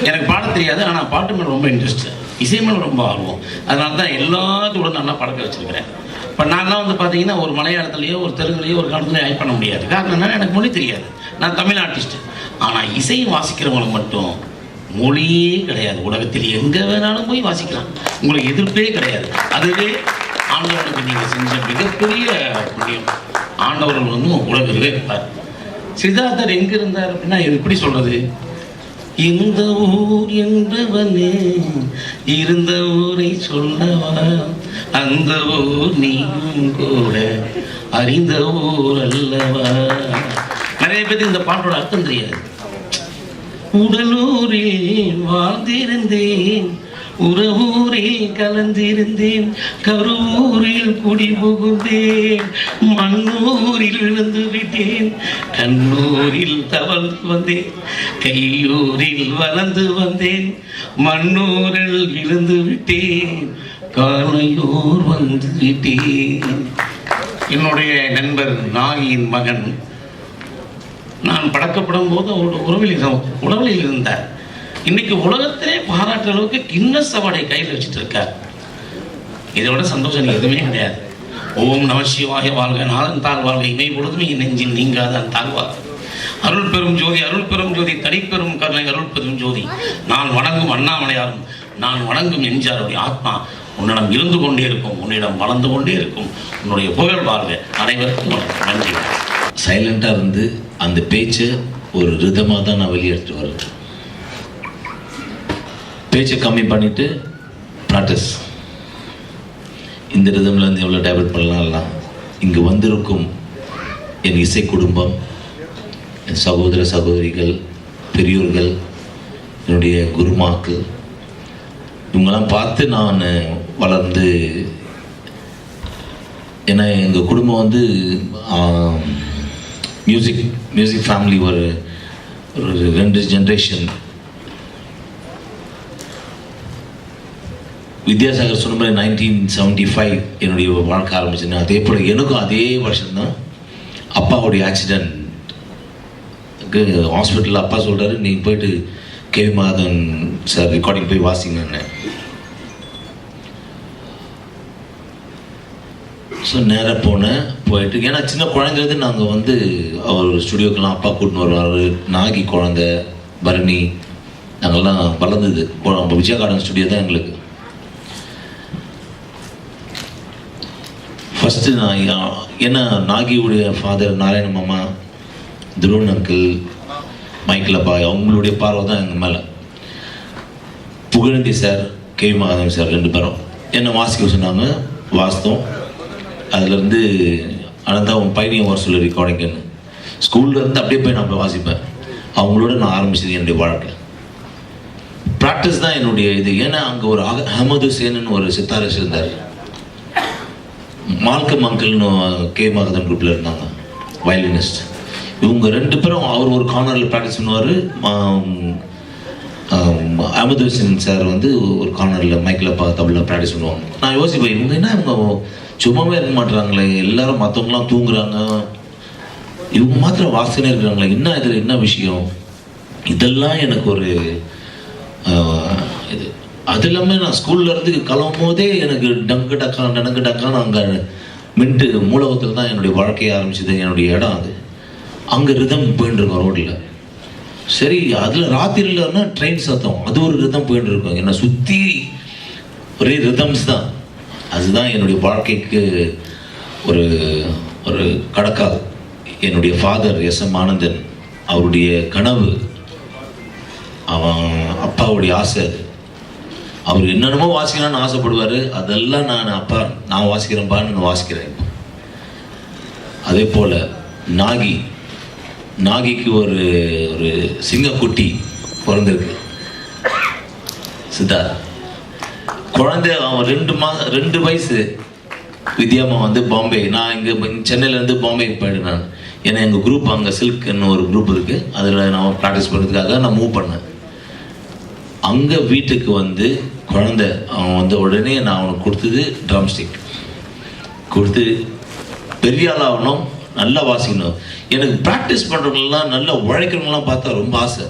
எனக்கு பாட தெரியாது, ஆனால் பாட்டு மேலே ரொம்ப இன்ட்ரெஸ்ட்டு, இசை மேலே ரொம்ப ஆர்வம். அதனால தான் எல்லாத்தோட நல்லா பழக்க வச்சுருக்கிறேன். இப்போ நான்லாம் வந்து பார்த்தீங்கன்னா ஒரு மலையாளத்துலேயோ ஒரு தெலுங்குலையோ ஒரு காலத்துலையோ ஆக்ட் பண்ண முடியாது. காரணம் என்னன்னா எனக்கு மொழி தெரியாது, நான் தமிழ் ஆர்டிஸ்ட்டு. ஆனால் இசை வாசிக்கிறவங்களுக்கு மட்டும் மொழியே கிடையாது. உலகத்தில் எங்கே வேணாலும் போய் வாசிக்கலாம், உங்களுக்கு எதிர்ப்பே கிடையாது. அதுவே ஆண்டவனுக்கு நீங்கள் செஞ்ச மிகப்பெரிய புண்ணியம். ஆண்டவர்கள் வந்து உலகிலே இருப்பார். சித்தார்த்தர் எங்கே இருந்தார் அப்படின்னா எப்படி சொல்கிறது? இந்த ஊர் என்பவனே இருந்த ஊரை சொல்லவா, அந்த ஊர் நீயும் கூட அறிந்த ஊர் அல்லவா. நிறைய பேருக்கு இந்த பாட்டோட அர்த்தம் தெரியாது. உடலூரில் வாழ்ந்திருந்தேன், உறவூரில் கலந்திருந்தேன், கருவூரில் குடி புகுந்தேன், மண்ணூரில் விழுந்து விட்டேன், கண்ணூரில் தவழ்ந்து வந்தேன், கையூரில் வளர்ந்து வந்தேன், மண்ணூரில் விழுந்து விட்டேன், காலையூர் வந்து விட்டேன். என்னுடைய நண்பர் நாகியின் மகன் நான் படக்கப்படும் போது அவரோட உறவில் இருந்தார். இன்னைக்கு உலகத்திலே பாராட்டுற அளவுக்கு கின்னஸ் அவார்டை கையில் வச்சுட்டு இருக்கார். இதோட சந்தோஷம் எதுவுமே கிடையாது. ஓம் நம சிவாய வாழ்க, நாதன் தாழ் வாழ்க, இமை பொழுதுமே நெஞ்சில் நீங்காதான் தாழ்வார். அருள் பெரும் ஜோதி, அருள் பெரும் ஜோதி, தனிப்பெரும் கருணை, அருள் பெரும் ஜோதி. நான் வணங்கும் அண்ணாமலையாரும் நான் வணங்கும் எஞ்சாருடைய ஆத்மா உன்னிடம் இருந்து கொண்டே இருக்கும், உன்னிடம் வளர்ந்து கொண்டே இருக்கும். உன்னுடைய புகழ் வாழ்க. அனைவருக்கும் நன்றி. சைலண்டாக இருந்து அந்த பேச்சை ஒரு ரிதமாக தான் நான் வெளியெடுத்துட்டு வரேன். பேச்சை கம்மி பண்ணிவிட்டு ப்ராக்டிஸ், இந்த ரிதமில் இருந்து எவ்வளோ டேபிள் பண்ணலாம். இங்கே வந்திருக்கும் என் இசை குடும்பம், என் சகோதர சகோதரிகள், பெரியோர்கள், என்னுடைய குருமாக்கள், இவங்கெல்லாம் பார்த்து நான் வளர்ந்து, ஏன்னா எங்கள் குடும்பம் வந்து மியூசிக் ஃபேமிலி, ஒரு 2 ஜென்ரேஷன். வித்யாசாகர் சொன்ன மாதிரி 1975 என்னுடைய வாழ்க்கை ஆரம்பிச்சுன்னா, அதே போல் எனக்கும் அதே வருஷம்தான் அப்பாவுடைய ஆக்சிடென்ட். ஹாஸ்பிட்டலில் அப்பா சொல்கிறாரு, நீ போயிட்டு கேவி மாதன் சார் ரெக்கார்டிங் போய் வாசிங்கன்னு. ஸோ நேராக போனேன். போயிட்டு, ஏன்னா சின்ன குழந்தைலேருந்து நாங்கள் வந்து அவர் ஸ்டுடியோக்கெல்லாம் அப்பா கூட்டின்னு வருவார். நாகி குழந்தை, பரணி, நாங்கள்லாம் வளர்ந்தது விஜயா கார்டன் ஸ்டுடியோ தான் எங்களுக்கு. ஃபஸ்ட்டு நான் ஏன்னா நாகியுடைய ஃபாதர் நாராயண மாமா, துருவன் அங்கிள், மைக்கிள் அப்பா, அவங்களுடைய பார்வை தான் எங்கள் மேலே. Pugazhanthi sir, K Madhavan sir 2 பேரும் என்னை வாசிக்க சொன்னாங்க. வாசித்தோம். அதுலேருந்து ஆனால் தான் பையனையும் வர சொல்லி ரெக்கார்டிங்கன்னு ஸ்கூல்லேருந்து அப்படியே போய் நான் போய் வாசிப்பேன். அவங்களோட நான் ஆரம்பிச்சது என்னுடைய வாழ்க்கை. ப்ராக்டிஸ் தான் என்னுடைய இது. ஏன்னா அங்கே ஒரு அகமது சேனன் ஒரு சித்தாரிஸ்ட் இருந்தார், மால்கம் அங்கிள்னு கே மகதன் குரூப்பில் இருந்தாங்க வயலினிஸ்ட். இவங்க 2 பேரும் அவர் ஒரு கார்னரில் ப்ராக்டிஸ் பண்ணுவார், அகமது ஹுசேன் சார் வந்து ஒரு கார்னரில் மைக்கில் தபலா ப்ராக்டிஸ் பண்ணுவாங்க. நான் யோசிப்பேன், இவங்க என்ன இவங்க சும்மாவே இருக்க மாட்டுறாங்களே, எல்லாரும் மற்றவங்களாம் தூங்குறாங்க, இவங்க மாத்திரம் வாசனை இருக்கிறாங்களே, என்ன இதில் என்ன விஷயம்? இதெல்லாம் எனக்கு ஒரு இது. அது இல்லாமல் நான் ஸ்கூல்லேருந்து கிளம்பும் போதே எனக்கு டங்கு டக்கான்னு அங்கே மின்ட்டு மூலகத்தில் தான் என்னுடைய வாழ்க்கையை ஆரம்பிச்சது. என்னுடைய இடம் அது. அங்கே ரிதம் போயின்னு இருக்கோம் ரோட்டில். சரி, அதில் ராத்திரிலன்னா ட்ரெயின் சத்தம், அது ஒரு ரிதம் போயின்னு இருக்கோம். என்னை சுற்றி ஒரே ரிதம்ஸ் தான். அதுதான் என்னுடைய வாழ்க்கைக்கு ஒரு ஒரு கடக்காது. என்னுடைய ஃபாதர் எஸ்.எம். ஆனந்தன், அவருடைய கனவு, அவன் அப்பாவுடைய ஆசை. அவர் என்னென்னமோ வாசிக்கலான்னு ஆசைப்படுவார். அதெல்லாம் நான் வாசிக்கிறேன்ப்பான்னு நான் வாசிக்கிறேன். அதே போல் நாகிக்கு ஒரு ஒரு சிங்கக்குட்டி பிறந்திருக்கு, சித்தார்த் குழந்தை. அவன் 2 வயசு. வித்யாமா வந்து பாம்பே, நான் இங்கே சென்னையிலேருந்து பாம்பேக்கு போயிட்டேன் நான். ஏன்னா எங்கள் குரூப் அங்கே சில்க்னு ஒரு குரூப் இருக்குது, அதில் நான் ப்ராக்டிஸ் பண்ணுறதுக்காக நான் மூவ் பண்ணேன். அங்கே வீட்டுக்கு வந்து குழந்தை அவன் வந்து உடனே நான் அவனுக்கு கொடுத்தது ட்ரம் ஸ்டிக் கொடுத்து, பெரிய ஆள் ஆகணும், நல்லா வாசிக்கணும். எனக்கு ப்ராக்டிஸ் பண்ணுறவங்களெலாம் நல்லா உழைக்கிறவங்களாம் பார்த்தா ரொம்ப ஆசை.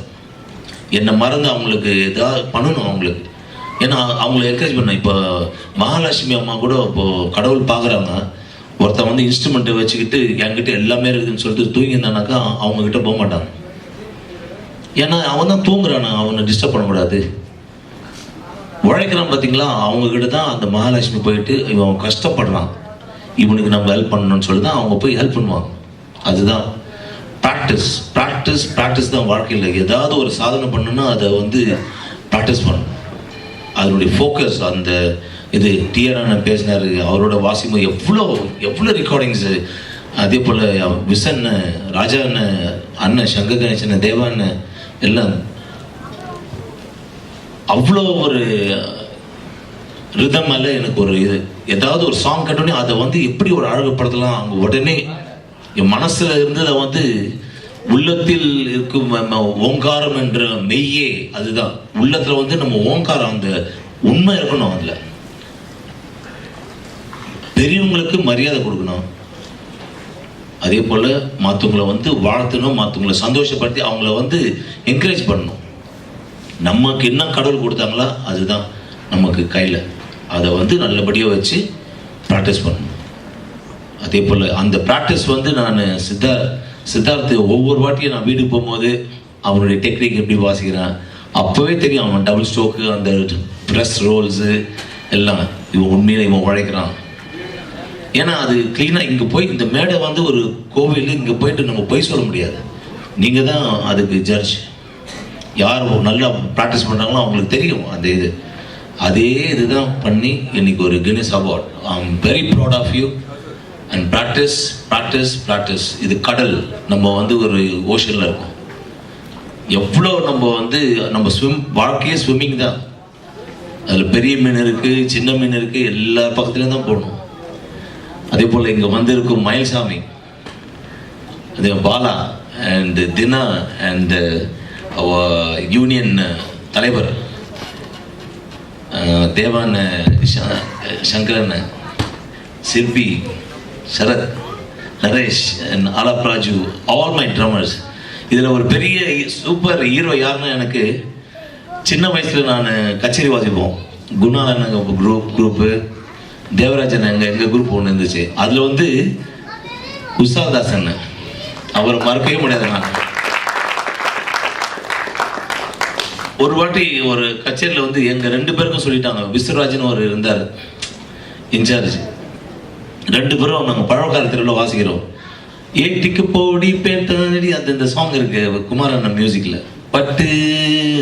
என்னை மறந்து அவங்களுக்கு ஏதாவது பண்ணணும் அவங்களுக்கு. ஏன்னா அவங்கள என்கரேஜ் பண்ண. இப்போ மகாலட்சுமி அம்மா கூட இப்போது கடவுள் பார்க்குறாங்க, ஒருத்தன் வந்து இன்ஸ்ட்ருமெண்ட்டை வச்சுக்கிட்டு என்கிட்ட எல்லாமே இருக்குதுன்னு சொல்லிட்டு தூங்கியிருந்தானாக்கா அவங்கக்கிட்ட போக மாட்டாங்க. ஏன்னா அவன் தான் தூங்குறானா, அவனை டிஸ்டர்ப் பண்ணக்கூடாது. உழைக்கிறான் பார்த்தீங்களா, அவங்கக்கிட்ட தான் அந்த மகாலட்சுமி போயிட்டு இவன் கஷ்டப்படுறான், இவனுக்கு நம்ம ஹெல்ப் பண்ணணும்னு சொல்லி தான் அவங்க போய் ஹெல்ப் பண்ணுவாங்க. அதுதான் ப்ராக்டிஸ் தான் வாழ்க்கையில். ஏதாவது ஒரு சாதனை பண்ணணும்னா அதை வந்து ப்ராக்டிஸ் பண்ணணும். அதனுடைய ஃபோக்கஸ், அந்த இது டிஆர் பேசினார், அவரோட வாசிமோ எவ்வளோ ரெக்கார்டிங்ஸு. அதே போல் விசன், ராஜா அண்ணன் சங்கர் கணேசன், தேவா அண்ணன் எல்லாம் அவ்வளோ ஒரு ரிதம் மேலே எனக்கு ஒரு இது. ஏதாவது ஒரு சாங் கேட்டோடனே அதை வந்து எப்படி ஒரு அழகுப்படுத்தலாம், அங்கே உடனே என் மனசில் இருந்து அதை வந்து உள்ளத்தில் இருக்கும் ஓங்காரம் என்ற மெய்யே. அதுதான் உள்ளத்தில் வந்து நம்ம ஓங்காரம், அந்த உண்மை இருக்கணும். அதில் பெரியவங்களுக்கு மரியாதை கொடுக்கணும். அதே போல் மற்றவங்களை வந்து வாழ்த்தணும், மற்றவங்களை சந்தோஷப்படுத்தி அவங்கள வந்து என்கரேஜ் பண்ணணும். நமக்கு என்ன கடவுள் கொடுத்தாங்களா அதுதான் நமக்கு கையில், அதை வந்து நல்லபடியாக வச்சு ப்ராக்டிஸ் பண்ணணும். அதே போல் அந்த ப்ராக்டிஸ் வந்து நான் சித்தார்த்து ஒவ்வொரு வாட்டியும் நான் வீட்டுக்கு போகும்போது அவனுடைய டெக்னிக் எப்படி வாசிக்கிறான் அப்போவே தெரியும். அவன் டபுள் ஸ்ட்ரோக்கு, அந்த ப்ரெஸ் ரோல்ஸு எல்லாம் இவன் உண்மையில இவன் உழைக்கிறான். ஏன்னா அது க்ளீனாக இங்கே போய் இந்த மேடை வந்து ஒரு கோவில், இங்கே போயிட்டு நம்ம போய் சொல்ல முடியாது. நீங்கள் தான் அதுக்கு ஜட்ஜ். யார் நல்லா ப்ராக்டிஸ் பண்ணுறாங்களோ அவங்களுக்கு தெரியும் அந்த இது. அதே இதுதான் பண்ணி இன்னைக்கு ஒரு Guinness award. I am very proud of you. And practice. இது கடல், நம்ம வந்து ஒரு ஓஷனில் இருக்கோம். எவ்வளோ நம்ம வந்து நம்ம வாழ்க்கையே ஸ்விம்மிங் தான். அதில் பெரிய மீன் இருக்குது, சின்ன மீன் இருக்குது, எல்லா பக்கத்துலேயும் தான் போகணும். அதே போல் இங்கே வந்து இருக்கும் மயில்சாமி, அதே Bala and Dina and union தலைவர் Devan, Sankaran, Sirpi, Sarath, Naresh and Aalap Raju, all my drummers. இதில் ஒரு பெரிய சூப்பர் ஹீரோ யாருன்னா, எனக்கு சின்ன வயசில் நான் கச்சேரி வாசிப்போம். குணாலன் குரூப்பு, தேவராஜன் எங்கள் குரூப் ஒன்று இருந்துச்சு. அதில் வந்து உஷாதாசன், அவர் மறக்கவே முடியாது. நான் ஒரு வாட்டி ஒரு கச்சேரியில் வந்து எங்கள் 2 பேருக்கும் சொல்லிட்டாங்க. விஸ்வராஜன் ஒரு இருந்தார் இன்சார்ஜ். 2 பேரும் நாங்கள் பழவக்கார தெருவில் வாசிக்கிறோம். ஏட்டிக்கு போடி பேட்டாடி, அது இந்த சாங் இருக்கு குமாரண்ணன் மியூசிக்கில் பட்டு,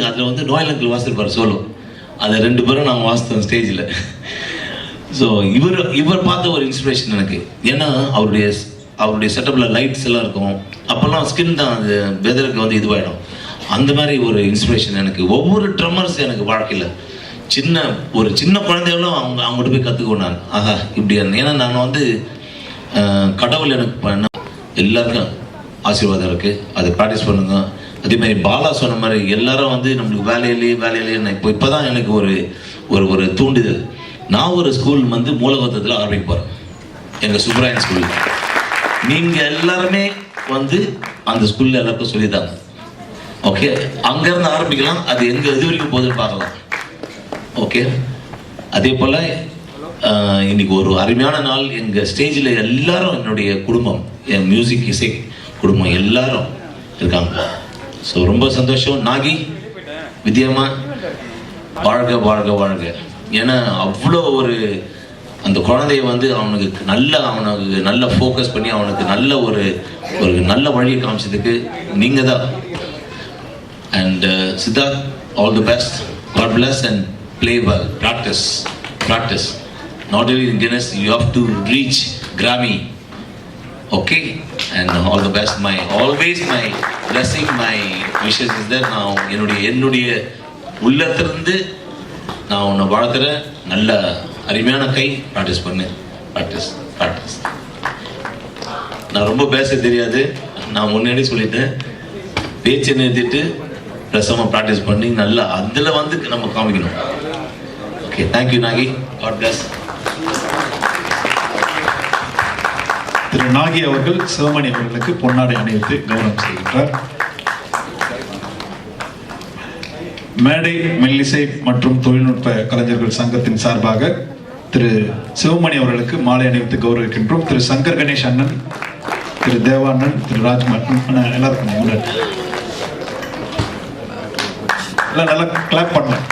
அதில் வந்து நோயலங்கள் வாசிருப்பார் சோலோ. அதை 2 பேரும் நாங்கள் வாசித்தோம் ஸ்டேஜில். ஸோ இவர் பார்த்த ஒரு இன்ஸ்பிரேஷன் எனக்கு. ஏன்னா அவருடைய செட்டப்பில் லைட்ஸ் எல்லாம் இருக்கும். அப்போல்லாம் ஸ்கின் தான் அது வெதருக்கு வந்து இதுவாகிடும். அந்த மாதிரி ஒரு இன்ஸ்பிரேஷன் எனக்கு ஒவ்வொரு ட்ரம்மர்ஸ் எனக்கு வாழ்க்கையில் ஒரு சின்ன குழந்தைகளும் அவங்ககிட்ட போய் கற்றுக்குவேன் நான். ஆஹா இப்படி ஏன்னா நான் வந்து கடவுள் எனக்கு பண்ண எல்லாருக்கும் ஆசீர்வாதம் இருக்குது, அதை ப்ராக்டிஸ் பண்ணுங்க. அதே மாதிரி பாலா சொன்ன மாதிரி எல்லாரும் வந்து நம்மளுக்கு வேலையிலேயே இப்போ தான் எனக்கு ஒரு ஒரு தூண்டுதல். நான் ஒரு ஸ்கூல் வந்து மூலகோத்தத்தில் ஆரம்பிக்க போகிறேன், எங்கள் சுப்ராயன் ஸ்கூல். நீங்கள் எல்லாருமே வந்து அந்த ஸ்கூலில் எல்லாருக்கும் சொல்லித்தாங்க. ஓகே, அங்கேருந்து ஆரம்பிக்கலாம், அது எது வரைக்கும் போகுதுன்னு பார்க்கலாம். ஓகே, அதே போல் இன்னைக்கு ஒரு அருமையான நாள். எங்கள் ஸ்டேஜில் எல்லாரும் என்னுடைய குடும்பம், என் மியூசிக் இசை குடும்பம் எல்லாரும் இருக்காங்க. ஸோ ரொம்ப சந்தோஷம். நாகி வித்யாமா வாழ்க வாழ்க வாழ்க. ஏன்னா அவ்வளோ ஒரு அந்த குழந்தைய வந்து அவனுக்கு நல்ல ஃபோக்கஸ் பண்ணி அவனுக்கு நல்ல ஒரு நல்ல வழியை காமிச்சதுக்கு நீங்கள் தான். And Siddharth, all the best, god bless and play well, practice. Not only in Guinness, you have to reach Grammy. Okay, and all the best. Always my blessing, my wishes is that now என்னுடைய உள்ளத்திலிருந்து நான் உன்னை வாழ்த்துற நல்ல அருமையான கை. Practice பண்ணு, practice. நான் ரொம்ப பேச தெரியாது, நான் முன்னாடி சொல்லிட்டேன். பேச்சை நிறுத்திட்டு ரசமாக ப்ராக்டிஸ் பண்ணி நல்லா அதில் வந்து நம்ம காமிக்கணும். ஓகே, தேங்க்யூ நாகி, காட் பிளஸ். திரு நாகி அவர்கள் சிவமணி அவர்களுக்கு பொன்னாடை அணிவித்து கௌரவம் செய்கின்றார். மேடை, மெல்லிசை மற்றும் தொழில்நுட்ப கலைஞர்கள் சங்கத்தின் சார்பாக திரு சிவமணி அவர்களுக்கு மாலை அணிவித்து கௌரவிக்கின்றோம். திரு சங்கர் கணேஷ் அண்ணன், திரு தேவானன், திரு ராஜ்மன் எல்லாருக்கும் முன்னாடி எல்லாம் நல்லா கிளாப் பண்ணலாம்.